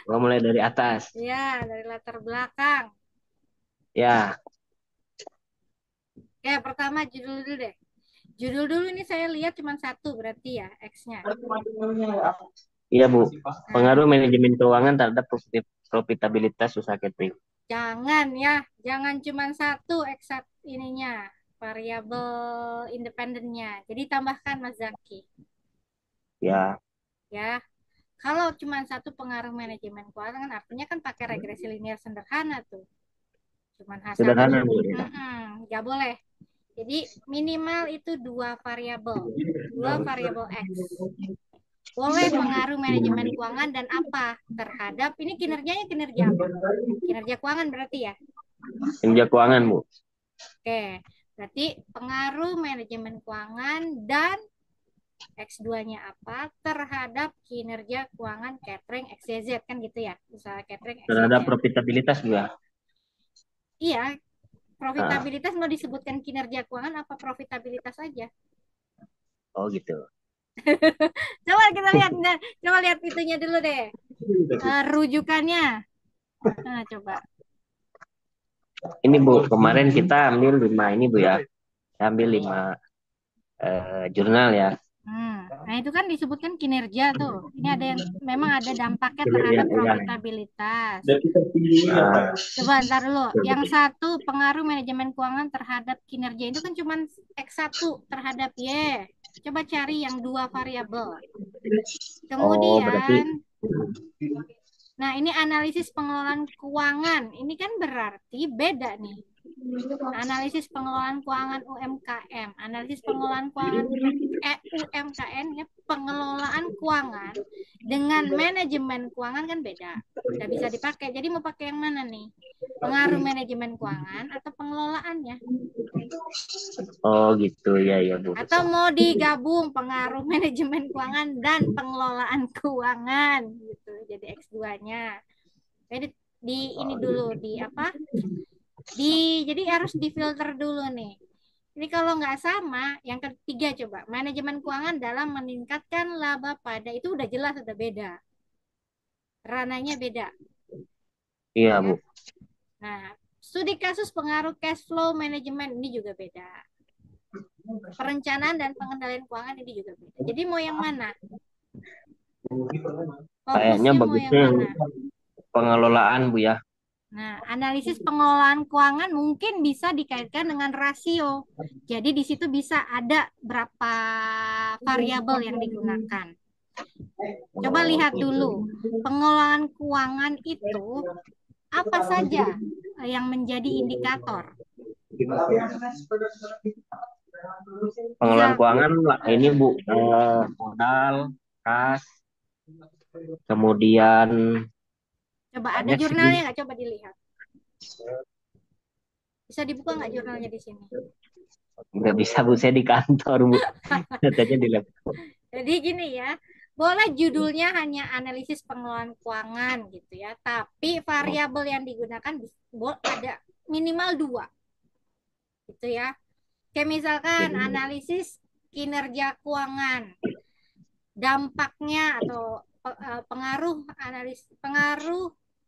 [SPEAKER 2] Mulai dari atas.
[SPEAKER 1] Ya, dari latar belakang.
[SPEAKER 2] Ya.
[SPEAKER 1] Oke, pertama judul dulu deh. Judul dulu ini saya lihat cuma 1 berarti ya, X-nya.
[SPEAKER 2] Iya, Bu.
[SPEAKER 1] Nah,
[SPEAKER 2] Pengaruh manajemen keuangan terhadap profitabilitas usaha catering.
[SPEAKER 1] jangan ya, jangan cuma 1 X ininya, variabel independennya. Jadi tambahkan Mas Zaki.
[SPEAKER 2] Ya.
[SPEAKER 1] Ya, kalau cuma 1 pengaruh manajemen keuangan artinya kan pakai regresi linear sederhana tuh. Cuman H1.
[SPEAKER 2] Sederhana, Bu.
[SPEAKER 1] Nggak boleh. Jadi minimal itu 2 variabel X. Boleh pengaruh manajemen keuangan dan apa terhadap ini kinerjanya kinerja apa? Kinerja keuangan berarti ya.
[SPEAKER 2] Kinerja keuangan, Bu.
[SPEAKER 1] Oke, berarti pengaruh manajemen keuangan dan X2-nya apa terhadap kinerja keuangan catering XYZ kan gitu ya, usaha catering
[SPEAKER 2] Terhadap
[SPEAKER 1] XYZ.
[SPEAKER 2] profitabilitas juga.
[SPEAKER 1] Iya,
[SPEAKER 2] Nah,
[SPEAKER 1] profitabilitas mau disebutkan kinerja keuangan apa profitabilitas aja?
[SPEAKER 2] oh gitu.
[SPEAKER 1] Coba kita lihat, nah, coba lihat itunya dulu deh, rujukannya. Nah, coba.
[SPEAKER 2] Ini Bu, kemarin kita ambil 5 ini Bu ya. Kita ambil 5 jurnal ya.
[SPEAKER 1] Nah itu kan disebutkan kinerja tuh. Ini ada yang memang ada dampaknya
[SPEAKER 2] Kinerja
[SPEAKER 1] terhadap
[SPEAKER 2] ya.
[SPEAKER 1] profitabilitas.
[SPEAKER 2] Nah,
[SPEAKER 1] Coba ntar dulu. Yang satu pengaruh manajemen keuangan terhadap kinerja itu kan cuma X1 terhadap Y. Coba cari yang 2 variabel.
[SPEAKER 2] oh berarti
[SPEAKER 1] Kemudian, nah ini analisis pengelolaan keuangan. Ini kan berarti beda nih. Analisis pengelolaan keuangan UMKM, analisis pengelolaan keuangan UMKM ya, pengelolaan keuangan dengan manajemen keuangan kan beda. Tidak bisa dipakai. Jadi mau pakai yang mana nih? Pengaruh manajemen keuangan atau pengelolaannya?
[SPEAKER 2] oh gitu ya ya Bu.
[SPEAKER 1] Atau mau digabung pengaruh manajemen keuangan dan pengelolaan keuangan gitu. Jadi X2-nya. Jadi di ini dulu di apa? Jadi harus difilter dulu nih. Ini kalau nggak sama, yang ketiga coba manajemen keuangan dalam meningkatkan laba pada itu udah jelas udah beda, rananya beda.
[SPEAKER 2] Iya
[SPEAKER 1] Ya.
[SPEAKER 2] Bu.
[SPEAKER 1] Nah, studi kasus pengaruh cash flow manajemen ini juga beda. Perencanaan dan pengendalian keuangan ini juga beda. Jadi mau yang mana?
[SPEAKER 2] Kayaknya
[SPEAKER 1] Fokusnya mau yang
[SPEAKER 2] bagusnya yang
[SPEAKER 1] mana?
[SPEAKER 2] pengelolaan Bu ya.
[SPEAKER 1] Nah, analisis pengelolaan keuangan mungkin bisa dikaitkan dengan rasio. Jadi di situ bisa ada berapa variabel yang digunakan. Coba lihat dulu, pengelolaan keuangan itu apa saja yang menjadi indikator?
[SPEAKER 2] Pengelolaan
[SPEAKER 1] Misal,
[SPEAKER 2] keuangan ini Bu, modal, kas, kemudian
[SPEAKER 1] coba ada
[SPEAKER 2] banyak sih Bu.
[SPEAKER 1] jurnalnya nggak? Coba dilihat. Bisa dibuka nggak jurnalnya di sini?
[SPEAKER 2] Nggak bisa Bu, saya di kantor Bu. Datanya di laptop.
[SPEAKER 1] Jadi gini ya, boleh judulnya hanya analisis pengelolaan keuangan gitu ya, tapi variabel yang digunakan ada minimal 2 gitu ya. Kayak misalkan analisis kinerja keuangan, dampaknya atau pengaruh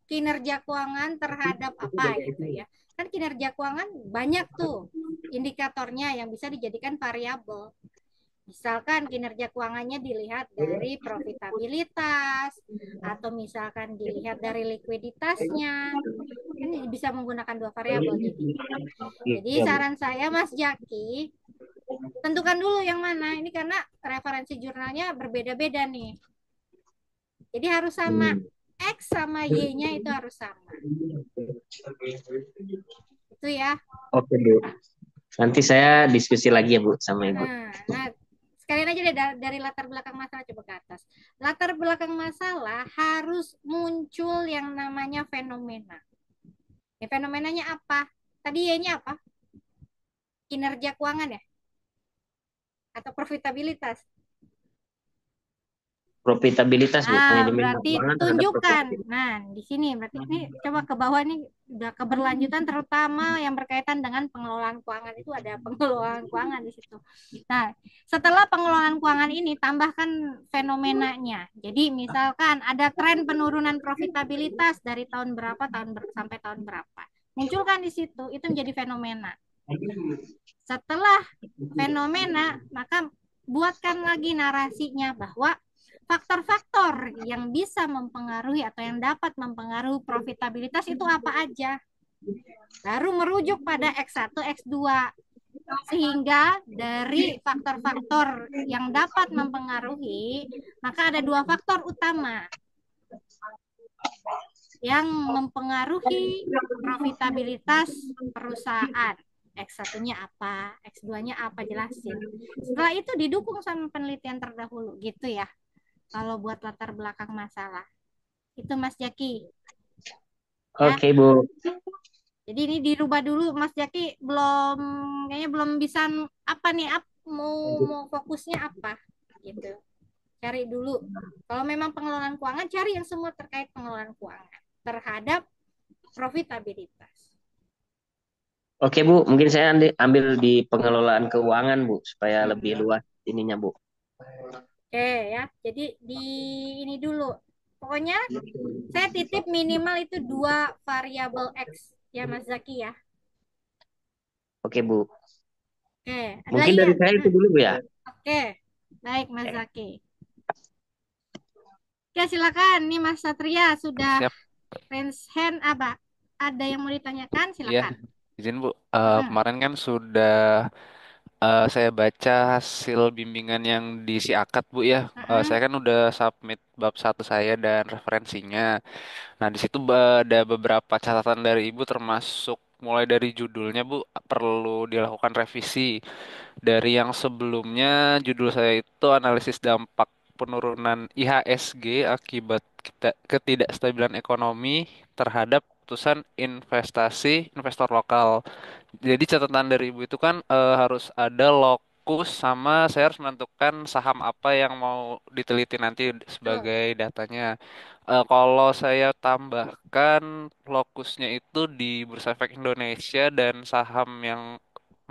[SPEAKER 1] kinerja keuangan terhadap apa gitu ya. Kan kinerja keuangan banyak tuh indikatornya yang bisa dijadikan variabel. Misalkan kinerja keuangannya dilihat dari profitabilitas atau misalkan dilihat dari likuiditasnya. Kan bisa menggunakan 2 variabel jadi. Jadi saran saya Mas Jaki, tentukan dulu yang mana. Ini karena referensi jurnalnya berbeda-beda nih. Jadi harus sama. X sama Y-nya itu harus sama. Itu ya.
[SPEAKER 2] Oke Bu. Nanti saya diskusi lagi ya Bu sama Ibu.
[SPEAKER 1] Nah, sekalian aja deh dari latar belakang masalah coba ke atas. Latar belakang masalah harus muncul yang namanya fenomena. Ya, fenomenanya apa? Tadi Y-nya apa? Kinerja keuangan ya? Atau profitabilitas?
[SPEAKER 2] Profitabilitas Bu, manajemen
[SPEAKER 1] Berarti
[SPEAKER 2] keuangan terhadap
[SPEAKER 1] tunjukkan.
[SPEAKER 2] profitabilitas.
[SPEAKER 1] Nah, di sini berarti ini coba ke bawah nih udah keberlanjutan terutama yang berkaitan dengan pengelolaan keuangan itu ada pengelolaan keuangan di situ. Nah, setelah pengelolaan keuangan ini tambahkan fenomenanya. Jadi misalkan ada tren penurunan profitabilitas dari tahun berapa sampai tahun berapa. Munculkan di situ, itu menjadi fenomena. Setelah fenomena, maka buatkan lagi narasinya bahwa faktor-faktor yang bisa mempengaruhi atau yang dapat mempengaruhi profitabilitas itu apa aja. Baru merujuk pada X1, X2. Sehingga dari faktor-faktor yang dapat mempengaruhi, maka ada 2 faktor utama yang mempengaruhi profitabilitas perusahaan. X1-nya apa, X2-nya apa, jelasin. Setelah itu didukung sama penelitian terdahulu gitu ya. kalau buat latar belakang masalah. Itu Mas Jaki ya.
[SPEAKER 2] Oke, Bu.
[SPEAKER 1] Jadi ini dirubah dulu Mas Jaki, belum kayaknya belum bisa apa nih mau mau fokusnya apa gitu. Cari dulu. Kalau memang pengelolaan keuangan, cari yang semua terkait pengelolaan keuangan terhadap profitabilitas.
[SPEAKER 2] Oke, Bu. Mungkin saya ambil di pengelolaan keuangan, Bu, supaya lebih
[SPEAKER 1] Mm-mm.
[SPEAKER 2] luas ininya, Bu.
[SPEAKER 1] Oke ya. Jadi di ini dulu. Pokoknya saya titip minimal itu dua variabel X ya Mas Zaki ya.
[SPEAKER 2] Oke, Bu.
[SPEAKER 1] Oke, ada
[SPEAKER 2] Mungkin
[SPEAKER 1] lagi
[SPEAKER 2] dari
[SPEAKER 1] nggak?
[SPEAKER 2] saya itu dulu, Bu, ya.
[SPEAKER 1] Oke, baik Mas
[SPEAKER 2] Oke.
[SPEAKER 1] Zaki. Oke, silakan. Nih Mas Satria sudah
[SPEAKER 8] Siap,
[SPEAKER 1] raise hand apa? Ada yang mau ditanyakan?
[SPEAKER 8] ya.
[SPEAKER 1] Silakan.
[SPEAKER 8] Izin Bu,
[SPEAKER 1] Mm-mm.
[SPEAKER 8] kemarin kan sudah saya baca hasil bimbingan yang di Si Akad Bu ya.
[SPEAKER 1] Mm-mm.
[SPEAKER 8] Saya kan udah submit bab satu saya dan referensinya. Nah di situ ada beberapa catatan dari Ibu termasuk mulai dari judulnya Bu perlu dilakukan revisi. Dari yang sebelumnya judul saya itu analisis dampak penurunan IHSG akibat ketidakstabilan ekonomi terhadap putusan investasi investor lokal. Jadi catatan dari Ibu itu kan harus ada lokus sama saya harus menentukan saham apa yang mau diteliti nanti
[SPEAKER 1] Betul.
[SPEAKER 8] sebagai datanya. Kalau saya tambahkan lokusnya itu di Bursa Efek Indonesia dan saham yang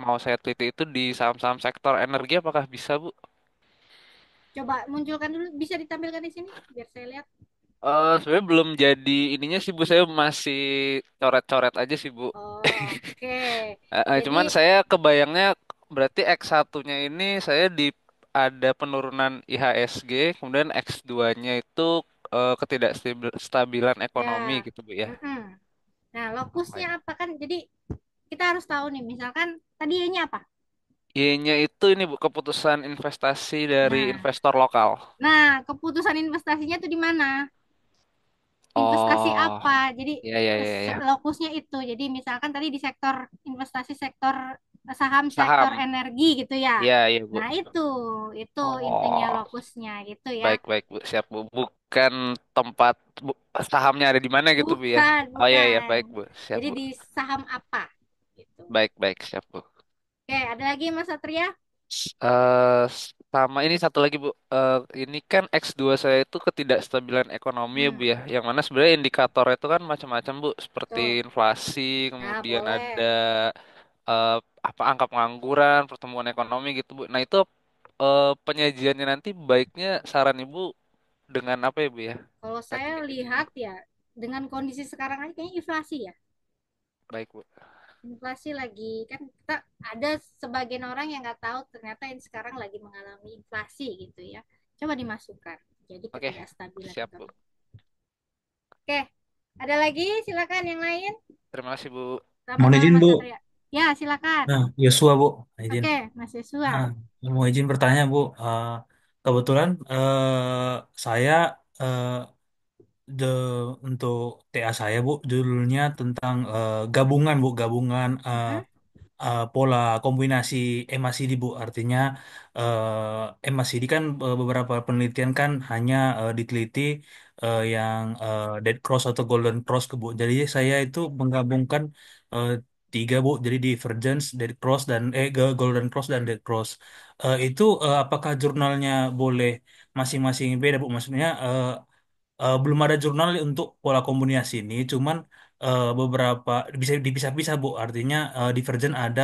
[SPEAKER 8] mau saya teliti itu di saham-saham sektor energi apakah bisa Bu?
[SPEAKER 1] Coba munculkan dulu. Bisa ditampilkan di sini biar saya lihat.
[SPEAKER 8] Sebenarnya belum jadi ininya sih Bu, saya masih coret-coret aja sih Bu.
[SPEAKER 1] Oke. Jadi
[SPEAKER 8] Cuman saya kebayangnya berarti X1-nya ini saya di ada penurunan IHSG, kemudian X2-nya itu ketidakstabilan ekonomi
[SPEAKER 1] ya.
[SPEAKER 8] gitu Bu ya.
[SPEAKER 1] Mm-mm. Nah,
[SPEAKER 8] Oh,
[SPEAKER 1] lokusnya
[SPEAKER 8] ya.
[SPEAKER 1] apa kan? Jadi kita harus tahu nih. Misalkan tadi Y-nya apa?
[SPEAKER 8] Y-nya itu ini Bu keputusan investasi dari
[SPEAKER 1] Nah,
[SPEAKER 8] investor lokal.
[SPEAKER 1] keputusan investasinya tuh di mana? Investasi
[SPEAKER 8] Oh,
[SPEAKER 1] apa? Jadi
[SPEAKER 8] ya ya ya ya.
[SPEAKER 1] lokusnya itu. Jadi misalkan tadi di sektor investasi sektor saham sektor
[SPEAKER 8] Saham.
[SPEAKER 1] energi gitu ya.
[SPEAKER 8] Iya, iya Bu.
[SPEAKER 1] Nah, itu intinya
[SPEAKER 8] Oh,
[SPEAKER 1] lokusnya gitu ya.
[SPEAKER 8] baik baik Bu, siap Bu. Bukan tempat sahamnya ada di mana gitu Bu ya.
[SPEAKER 1] Bukan,
[SPEAKER 8] Oh iya iya
[SPEAKER 1] bukan.
[SPEAKER 8] baik Bu, siap
[SPEAKER 1] Jadi
[SPEAKER 8] Bu.
[SPEAKER 1] di saham apa gitu.
[SPEAKER 8] Baik baik siap Bu.
[SPEAKER 1] Oke, ada lagi Mas Satria?
[SPEAKER 8] eh Sama ini satu lagi Bu. Ini kan X2 saya itu ketidakstabilan ekonomi ya Bu
[SPEAKER 1] Hmm,
[SPEAKER 8] ya. Yang mana sebenarnya indikator itu kan macam-macam Bu, seperti
[SPEAKER 1] betul.
[SPEAKER 8] inflasi,
[SPEAKER 1] Nah,
[SPEAKER 8] kemudian ada
[SPEAKER 1] boleh.
[SPEAKER 8] eh, apa angka pengangguran, pertumbuhan ekonomi gitu Bu. Nah, itu penyajiannya nanti baiknya saran Ibu dengan apa ya Bu ya?
[SPEAKER 1] Kalau saya
[SPEAKER 8] Teknik.
[SPEAKER 1] lihat ya, dengan kondisi sekarang aja kayaknya inflasi ya.
[SPEAKER 8] Baik Bu.
[SPEAKER 1] Inflasi lagi kan kita ada sebagian orang yang nggak tahu ternyata ini sekarang lagi mengalami inflasi gitu ya. Coba dimasukkan. Jadi
[SPEAKER 8] Oke,
[SPEAKER 1] ketidakstabilan
[SPEAKER 8] siap Bu.
[SPEAKER 1] ekonomi. Oke, ada lagi silakan yang lain
[SPEAKER 8] Terima kasih Bu.
[SPEAKER 1] sama
[SPEAKER 9] Mohon izin,
[SPEAKER 1] Mas
[SPEAKER 9] Bu.
[SPEAKER 1] Satria. Ya, silakan.
[SPEAKER 9] Nah, Yosua, Bu. Izin.
[SPEAKER 1] Oke, Mas
[SPEAKER 9] Nah,
[SPEAKER 1] Yesua.
[SPEAKER 9] mau izin bertanya, Bu. Kebetulan saya eh, de, untuk TA saya, Bu, judulnya tentang gabungan, Bu. Gabungan
[SPEAKER 1] Mm-mm.
[SPEAKER 9] pola kombinasi MACD, Bu. Artinya MACD kan beberapa penelitian kan hanya diteliti yang dead cross atau golden cross, Bu. Jadi saya itu menggabungkan eh, tiga, Bu. Jadi divergence, dead cross dan golden cross dan dead cross. Itu apakah jurnalnya boleh masing-masing beda, Bu? Maksudnya belum ada jurnal untuk pola kombinasi ini, cuman beberapa bisa dipisah-pisah Bu. Artinya Divergent ada,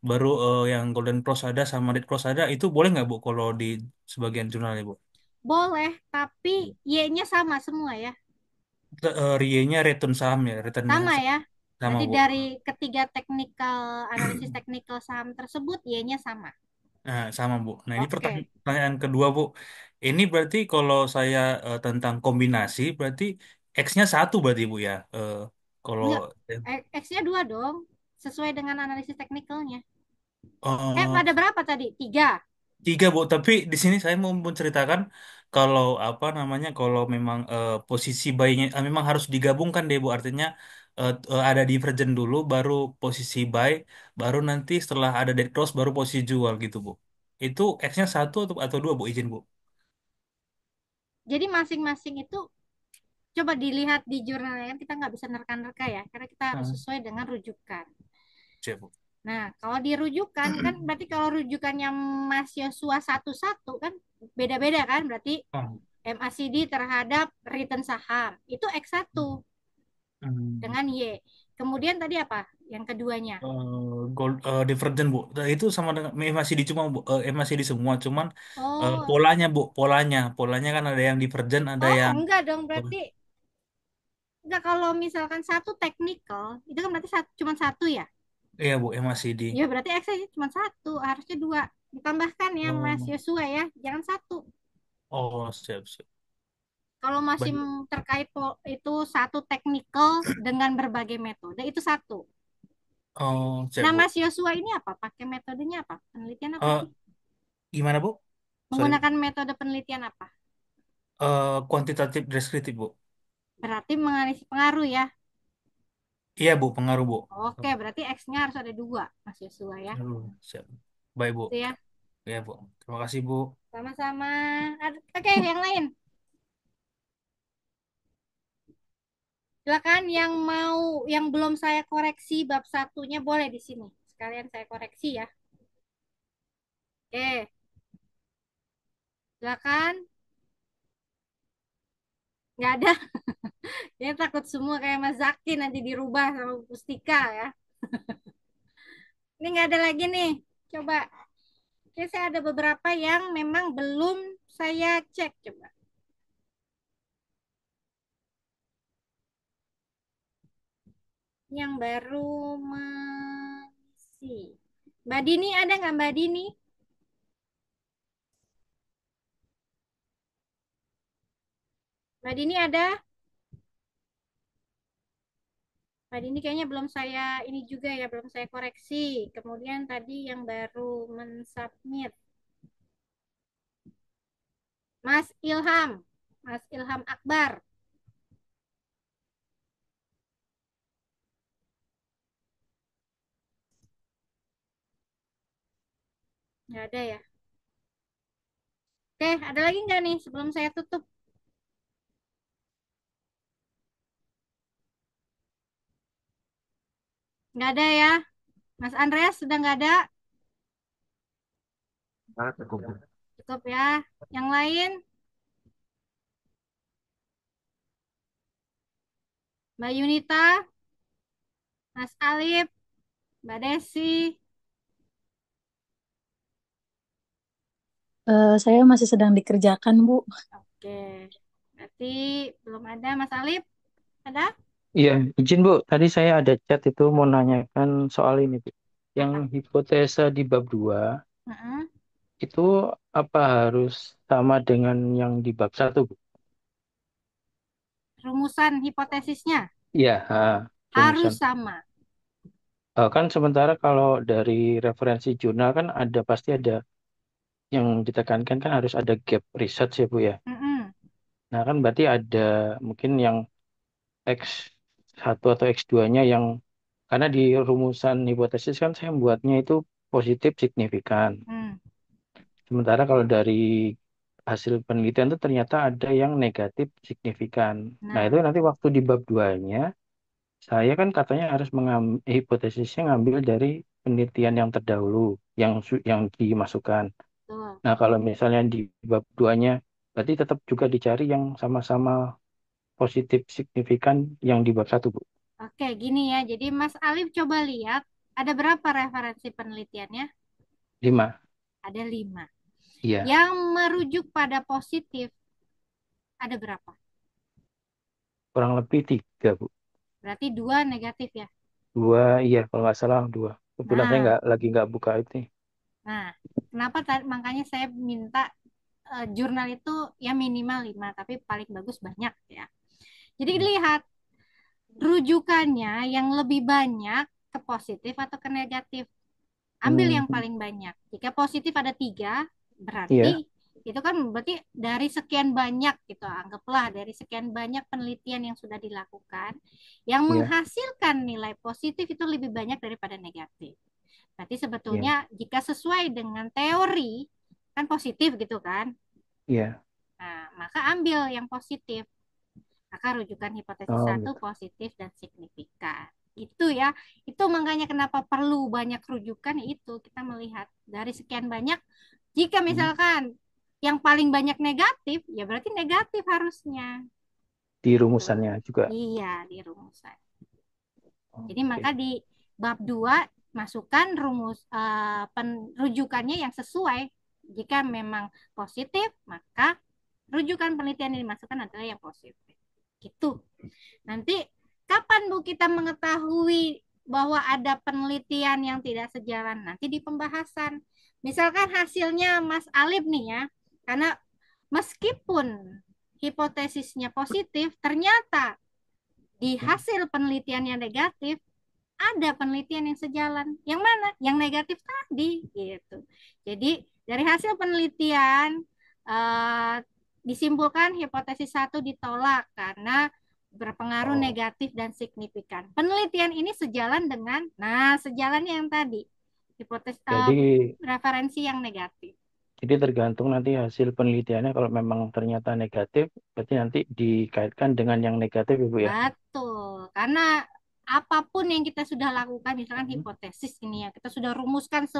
[SPEAKER 9] baru yang Golden Cross ada, sama Red Cross ada. Itu boleh nggak Bu kalau di sebagian jurnalnya Bu?
[SPEAKER 1] Boleh, tapi Y-nya sama semua ya.
[SPEAKER 9] RIE-nya return saham ya, returnnya
[SPEAKER 1] Sama ya.
[SPEAKER 9] sama
[SPEAKER 1] Berarti
[SPEAKER 9] Bu.
[SPEAKER 1] dari ketiga analisis teknikal saham tersebut Y-nya sama.
[SPEAKER 9] Nah, sama Bu. Nah, ini
[SPEAKER 1] Oke.
[SPEAKER 9] pertanyaan kedua Bu. Ini berarti kalau saya tentang kombinasi, berarti X-nya satu berarti Bu ya. Kalau
[SPEAKER 1] Enggak, X-nya dua dong. Sesuai dengan analisis teknikalnya.
[SPEAKER 9] eh,
[SPEAKER 1] Ada berapa tadi? Tiga.
[SPEAKER 9] tiga Bu, tapi di sini saya mau menceritakan kalau apa namanya kalau memang posisi bayinya memang harus digabungkan deh Bu, artinya ada divergen dulu, baru posisi buy, baru nanti setelah ada dead cross baru posisi jual gitu Bu. Itu X-nya satu atau dua Bu, izin Bu.
[SPEAKER 1] Jadi masing-masing itu coba dilihat di jurnalnya, kan kita nggak bisa nerka-nerka ya, karena kita harus
[SPEAKER 9] Hmm,
[SPEAKER 1] sesuai dengan rujukan.
[SPEAKER 9] siap, Bu.
[SPEAKER 1] Nah, kalau di rujukan kan berarti kalau rujukannya Mas Yosua satu-satu kan beda-beda kan, berarti
[SPEAKER 9] Hmm,
[SPEAKER 1] MACD terhadap return saham itu X1
[SPEAKER 9] hmm.
[SPEAKER 1] dengan Y. Kemudian tadi apa? Yang keduanya.
[SPEAKER 9] Gold Divergent, Bu. Nah, itu sama dengan masih di cuma Bu, masih di semua, cuman
[SPEAKER 1] Oh,
[SPEAKER 9] polanya, Bu, polanya kan ada yang Divergent, ada
[SPEAKER 1] oh
[SPEAKER 9] yang
[SPEAKER 1] enggak dong, berarti enggak. Kalau misalkan satu technical itu kan berarti cuma satu ya.
[SPEAKER 9] iya, Bu, masih di.
[SPEAKER 1] Ya berarti X nya cuma satu, harusnya dua. Ditambahkan ya Mas
[SPEAKER 9] Oh,
[SPEAKER 1] Yosua ya, jangan satu.
[SPEAKER 9] oh, siap, siap.
[SPEAKER 1] Kalau masih
[SPEAKER 9] Baik.
[SPEAKER 1] terkait itu satu technical dengan berbagai metode itu satu.
[SPEAKER 9] Oh, siap,
[SPEAKER 1] Nah,
[SPEAKER 9] Bu.
[SPEAKER 1] Mas Yosua ini apa? Pakai metodenya apa? Penelitian apa
[SPEAKER 9] Eh,
[SPEAKER 1] sih?
[SPEAKER 9] gimana, Bu? Sorry, Bu.
[SPEAKER 1] Menggunakan metode penelitian apa?
[SPEAKER 9] Kuantitatif deskriptif, Bu.
[SPEAKER 1] Berarti menganalisis pengaruh ya.
[SPEAKER 9] Iya, Bu, pengaruh, Bu.
[SPEAKER 1] Oke, berarti X-nya harus ada dua, Mas Yosua ya.
[SPEAKER 9] Siap. Baik, Bu.
[SPEAKER 1] Itu ya.
[SPEAKER 9] Iya, Bu. Terima kasih, Bu.
[SPEAKER 1] Sama-sama. Oke, yang lain. Silakan yang mau, yang belum saya koreksi bab satunya boleh di sini. Sekalian saya koreksi ya. Oke, silakan. Nggak ada. Dia takut semua kayak Mas Zaki nanti dirubah sama Bu Pustika ya. Ini nggak ada lagi nih. Coba. Oke, saya ada beberapa yang memang belum saya cek. Coba. Yang baru mengisi. Mbak Dini ada nggak Mbak Dini? Mbak Dini ada? Mbak Dini kayaknya belum saya ini juga ya, belum saya koreksi. Kemudian tadi yang baru mensubmit. Mas Ilham. Mas Ilham Akbar. Nggak ada ya? Oke, ada lagi nggak nih sebelum saya tutup? Nggak ada ya? Mas Andreas sudah nggak ada? Cukup ya. Yang lain? Mbak Yunita, Mas Alif, Mbak Desi.
[SPEAKER 10] Saya masih sedang dikerjakan, Bu.
[SPEAKER 1] Oke, berarti belum ada. Mas Alif, ada?
[SPEAKER 11] Iya, izin Bu. Tadi saya ada chat itu mau nanyakan soal ini, Bu. Yang
[SPEAKER 1] Apa?
[SPEAKER 11] hipotesa di bab 2
[SPEAKER 1] Heeh.
[SPEAKER 11] itu apa harus sama dengan yang di bab 1, Bu?
[SPEAKER 1] Rumusan hipotesisnya
[SPEAKER 11] Iya,
[SPEAKER 1] harus
[SPEAKER 11] rumusan.
[SPEAKER 1] sama.
[SPEAKER 11] Kan sementara kalau dari referensi jurnal kan ada pasti ada yang ditekankan kan harus ada gap research ya, Bu ya.
[SPEAKER 1] Heeh.
[SPEAKER 11] Nah, kan berarti ada mungkin yang X1 atau X2-nya yang karena di rumusan hipotesis kan saya membuatnya itu positif signifikan.
[SPEAKER 1] Hmm.
[SPEAKER 11] Sementara kalau dari hasil penelitian itu ternyata ada yang negatif signifikan. Nah,
[SPEAKER 1] Nah,
[SPEAKER 11] itu nanti waktu di bab 2-nya, saya kan katanya harus mengambil hipotesisnya ngambil dari penelitian yang terdahulu, yang dimasukkan.
[SPEAKER 1] betul.
[SPEAKER 11] Nah, kalau misalnya di bab 2-nya, berarti tetap juga dicari yang sama-sama positif signifikan yang di bab 1, Bu.
[SPEAKER 1] Oke, gini ya. Jadi Mas Alif coba lihat ada berapa referensi penelitiannya?
[SPEAKER 11] 5.
[SPEAKER 1] Ada 5.
[SPEAKER 11] Iya,
[SPEAKER 1] Yang merujuk pada positif ada berapa?
[SPEAKER 11] kurang lebih 3, Bu.
[SPEAKER 1] Berarti 2 negatif ya.
[SPEAKER 11] 2, iya, kalau nggak salah 2. Kebetulan saya
[SPEAKER 1] Nah,
[SPEAKER 11] nggak buka itu.
[SPEAKER 1] nah, kenapa makanya saya minta jurnal itu ya minimal 5, tapi paling bagus banyak ya. Jadi
[SPEAKER 11] Hmm.
[SPEAKER 1] lihat rujukannya yang lebih banyak ke positif atau ke negatif. Ambil yang
[SPEAKER 11] Hmm,
[SPEAKER 1] paling banyak. Jika positif ada 3,
[SPEAKER 11] iya,
[SPEAKER 1] berarti itu kan berarti dari sekian banyak gitu. Anggaplah dari sekian banyak penelitian yang sudah dilakukan, yang
[SPEAKER 11] iya,
[SPEAKER 1] menghasilkan nilai positif itu lebih banyak daripada negatif. Berarti
[SPEAKER 11] iya,
[SPEAKER 1] sebetulnya jika sesuai dengan teori, kan positif gitu kan.
[SPEAKER 11] iya.
[SPEAKER 1] Nah, maka ambil yang positif. Maka rujukan hipotesis
[SPEAKER 11] Oh,
[SPEAKER 1] 1
[SPEAKER 11] gitu.
[SPEAKER 1] positif dan signifikan. Itu ya, itu makanya kenapa perlu banyak rujukan, itu kita melihat dari sekian banyak. Jika misalkan yang paling banyak negatif, ya berarti negatif harusnya.
[SPEAKER 11] Di
[SPEAKER 1] Gitu.
[SPEAKER 11] rumusannya juga.
[SPEAKER 1] Iya, di rumusan. Jadi
[SPEAKER 11] Oke.
[SPEAKER 1] maka di bab 2 masukkan rujukannya yang sesuai. Jika memang positif, maka rujukan penelitian yang dimasukkan adalah yang positif. Gitu. Nanti kapan Bu kita mengetahui bahwa ada penelitian yang tidak sejalan? Nanti di pembahasan. Misalkan hasilnya Mas Alif nih ya, karena meskipun hipotesisnya positif, ternyata di hasil penelitian yang negatif ada penelitian yang sejalan. Yang mana? Yang negatif tadi gitu. Jadi dari hasil penelitian disimpulkan hipotesis 1 ditolak karena berpengaruh negatif dan signifikan. Penelitian ini sejalan dengan, sejalannya yang tadi, hipotesis
[SPEAKER 11] Jadi
[SPEAKER 1] referensi yang negatif.
[SPEAKER 11] Jadi tergantung nanti hasil penelitiannya, kalau memang ternyata negatif, berarti nanti dikaitkan dengan yang negatif, Ibu ya.
[SPEAKER 1] Betul, karena apapun yang kita sudah lakukan, misalkan hipotesis ini ya, kita sudah rumuskan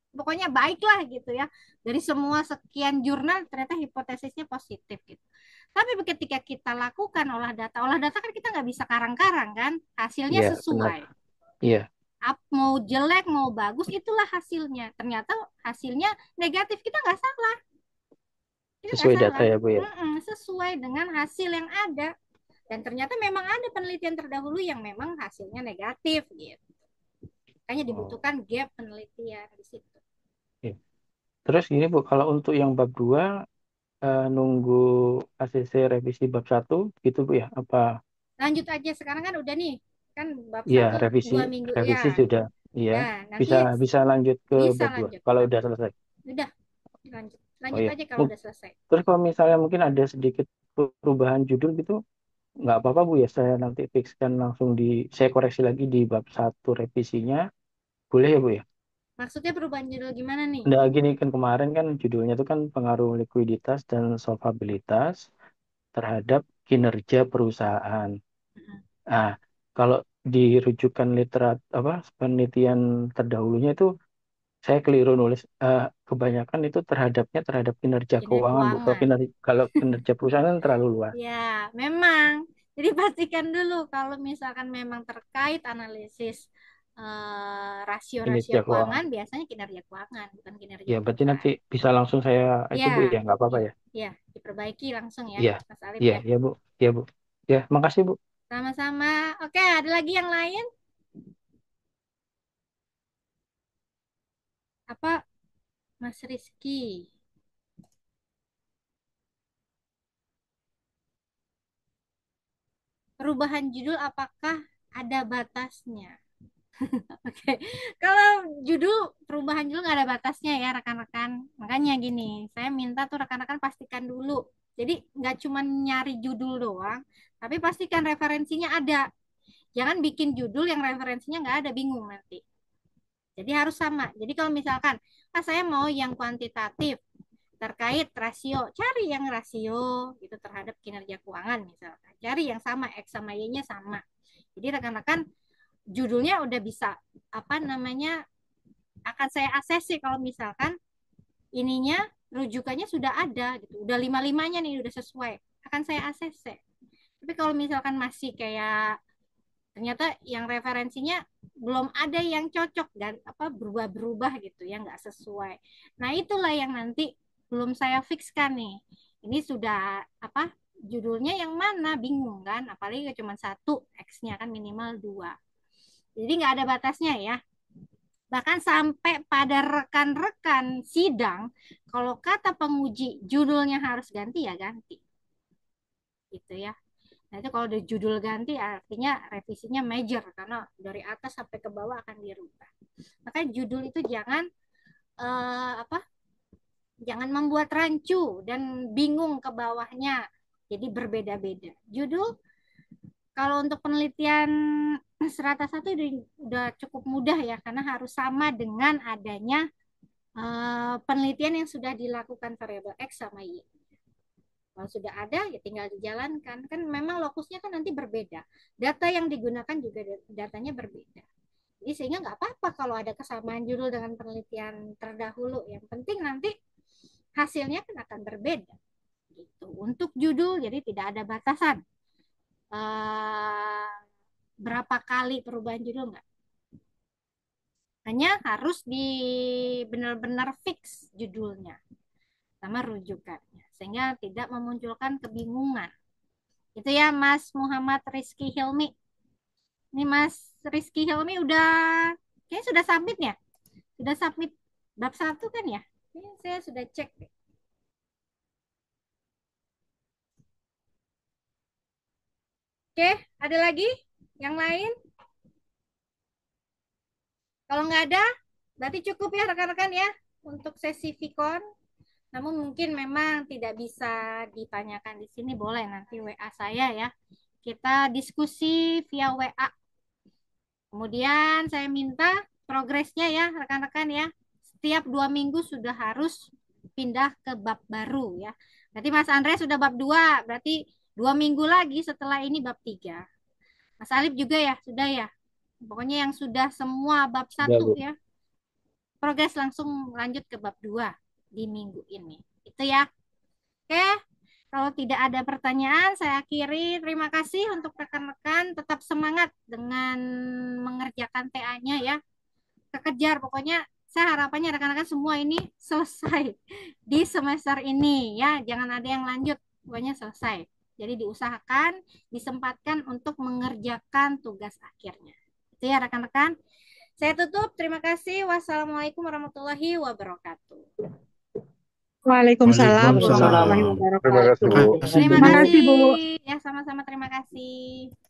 [SPEAKER 1] pokoknya baiklah gitu ya. Dari semua sekian jurnal ternyata hipotesisnya positif gitu. Tapi ketika kita lakukan olah data kan kita nggak bisa karang-karang kan, hasilnya
[SPEAKER 11] Iya, benar.
[SPEAKER 1] sesuai.
[SPEAKER 11] Iya,
[SPEAKER 1] Mau jelek mau bagus itulah hasilnya. Ternyata hasilnya negatif, kita nggak salah. Kita nggak
[SPEAKER 11] sesuai data
[SPEAKER 1] salah.
[SPEAKER 11] ya, Bu ya.
[SPEAKER 1] Sesuai dengan hasil yang ada. Dan ternyata memang ada penelitian terdahulu yang memang hasilnya negatif gitu. Makanya dibutuhkan gap penelitian di situ.
[SPEAKER 11] Oke. Terus gini Bu, kalau untuk yang bab 2 nunggu ACC revisi bab 1 gitu Bu ya? Apa
[SPEAKER 1] Lanjut aja, sekarang kan udah nih, kan bab
[SPEAKER 11] ya
[SPEAKER 1] 1
[SPEAKER 11] revisi
[SPEAKER 1] 2 minggu ya.
[SPEAKER 11] sudah? Iya.
[SPEAKER 1] Ya, nanti
[SPEAKER 11] Bisa bisa lanjut ke
[SPEAKER 1] bisa
[SPEAKER 11] bab 2
[SPEAKER 1] lanjut ke
[SPEAKER 11] kalau
[SPEAKER 1] bab
[SPEAKER 11] udah
[SPEAKER 1] 2.
[SPEAKER 11] selesai.
[SPEAKER 1] Udah, lanjut.
[SPEAKER 11] Oh
[SPEAKER 1] Lanjut
[SPEAKER 11] iya.
[SPEAKER 1] aja kalau udah selesai.
[SPEAKER 11] Terus kalau misalnya mungkin ada sedikit perubahan judul gitu, nggak apa-apa Bu ya, saya nanti fixkan langsung saya koreksi lagi di bab 1 revisinya, boleh ya Bu ya?
[SPEAKER 1] Maksudnya perubahan judul gimana nih?
[SPEAKER 11] Nah gini kan, kemarin kan judulnya itu kan pengaruh likuiditas dan solvabilitas terhadap kinerja perusahaan. Nah, kalau dirujukan penelitian terdahulunya itu saya keliru nulis, kebanyakan itu terhadap kinerja keuangan Bu. Kalau
[SPEAKER 1] Keuangan.
[SPEAKER 11] kalau kinerja perusahaan kan terlalu luas.
[SPEAKER 1] Ya, memang. Jadi pastikan dulu kalau misalkan memang terkait analisis rasio-rasio
[SPEAKER 11] Kinerja
[SPEAKER 1] keuangan,
[SPEAKER 11] keuangan.
[SPEAKER 1] biasanya kinerja keuangan, bukan kinerja
[SPEAKER 11] Ya, berarti nanti
[SPEAKER 1] perusahaan.
[SPEAKER 11] bisa langsung saya itu
[SPEAKER 1] Ya,
[SPEAKER 11] Bu ya, nggak apa-apa ya.
[SPEAKER 1] ya, diperbaiki langsung ya,
[SPEAKER 11] Iya,
[SPEAKER 1] Mas Alif
[SPEAKER 11] iya,
[SPEAKER 1] ya.
[SPEAKER 11] iya Bu, iya Bu. Ya, makasih Bu.
[SPEAKER 1] Sama-sama. Oke, ada lagi yang lain? Apa, Mas Rizky? Perubahan judul apakah ada batasnya? Oke, kalau judul, perubahan judul nggak ada batasnya ya rekan-rekan. Makanya gini, saya minta tuh rekan-rekan pastikan dulu. Jadi nggak cuma nyari judul doang, tapi pastikan referensinya ada. Jangan bikin judul yang referensinya nggak ada, bingung nanti. Jadi harus sama. Jadi kalau misalkan, saya mau yang kuantitatif terkait rasio, cari yang rasio gitu terhadap kinerja keuangan misalkan. Cari yang sama, X sama Y-nya sama. Jadi rekan-rekan judulnya udah bisa akan saya ACC kalau misalkan ininya rujukannya sudah ada gitu, udah lima-limanya nih udah sesuai, akan saya ACC. Tapi kalau misalkan masih kayak ternyata yang referensinya belum ada yang cocok dan berubah-berubah gitu ya, nggak sesuai, nah itulah yang nanti belum saya fixkan nih, ini sudah judulnya yang mana, bingung kan, apalagi cuma satu, X-nya kan minimal 2. Jadi nggak ada batasnya ya. Bahkan sampai pada rekan-rekan sidang, kalau kata penguji judulnya harus ganti ya ganti. Gitu ya. Nah itu kalau ada judul ganti artinya revisinya major karena dari atas sampai ke bawah akan dirubah. Makanya judul itu jangan membuat rancu dan bingung ke bawahnya. Jadi berbeda-beda. Judul kalau untuk penelitian serata 1 udah cukup mudah ya, karena harus sama dengan adanya penelitian yang sudah dilakukan variabel X sama Y. Kalau sudah ada ya tinggal dijalankan. Kan memang lokusnya kan nanti berbeda. Data yang digunakan juga datanya berbeda. Jadi sehingga nggak apa-apa kalau ada kesamaan judul dengan penelitian terdahulu. Yang penting nanti hasilnya kan akan berbeda. Gitu. Untuk judul jadi tidak ada batasan. Berapa kali perubahan judul nggak? Hanya harus benar-benar fix judulnya sama rujukannya sehingga tidak memunculkan kebingungan. Itu ya Mas Muhammad Rizky Hilmi. Ini Mas Rizky Hilmi kayaknya sudah submit ya? Sudah submit bab 1 kan ya? Ini saya sudah cek deh. Oke, ada lagi yang lain? Kalau nggak ada, berarti cukup ya rekan-rekan ya untuk sesi Vicon. Namun mungkin memang tidak bisa ditanyakan di sini, boleh nanti WA saya ya. Kita diskusi via WA. Kemudian saya minta progresnya ya rekan-rekan ya. Setiap 2 minggu sudah harus pindah ke bab baru ya. Berarti Mas Andre sudah bab 2, berarti 2 minggu lagi setelah ini bab 3. Mas Alif juga ya, sudah ya. Pokoknya yang sudah semua bab 1 ya. Progres langsung lanjut ke bab 2 di minggu ini. Itu ya. Oke. Kalau tidak ada pertanyaan, saya akhiri. Terima kasih untuk rekan-rekan. Tetap semangat dengan mengerjakan TA-nya ya. Kekejar. Pokoknya saya harapannya rekan-rekan semua ini selesai di semester ini ya. Jangan ada yang lanjut. Pokoknya selesai. Jadi diusahakan, disempatkan untuk mengerjakan tugas akhirnya. Itu ya rekan-rekan. Saya tutup. Terima kasih. Wassalamualaikum warahmatullahi wabarakatuh.
[SPEAKER 10] Waalaikumsalam
[SPEAKER 7] Waalaikumsalam.
[SPEAKER 10] warahmatullahi
[SPEAKER 6] Terima kasih,
[SPEAKER 10] wabarakatuh.
[SPEAKER 6] Bu.
[SPEAKER 1] Terima
[SPEAKER 10] Terima kasih, Bu.
[SPEAKER 1] kasih. Ya, sama-sama terima kasih.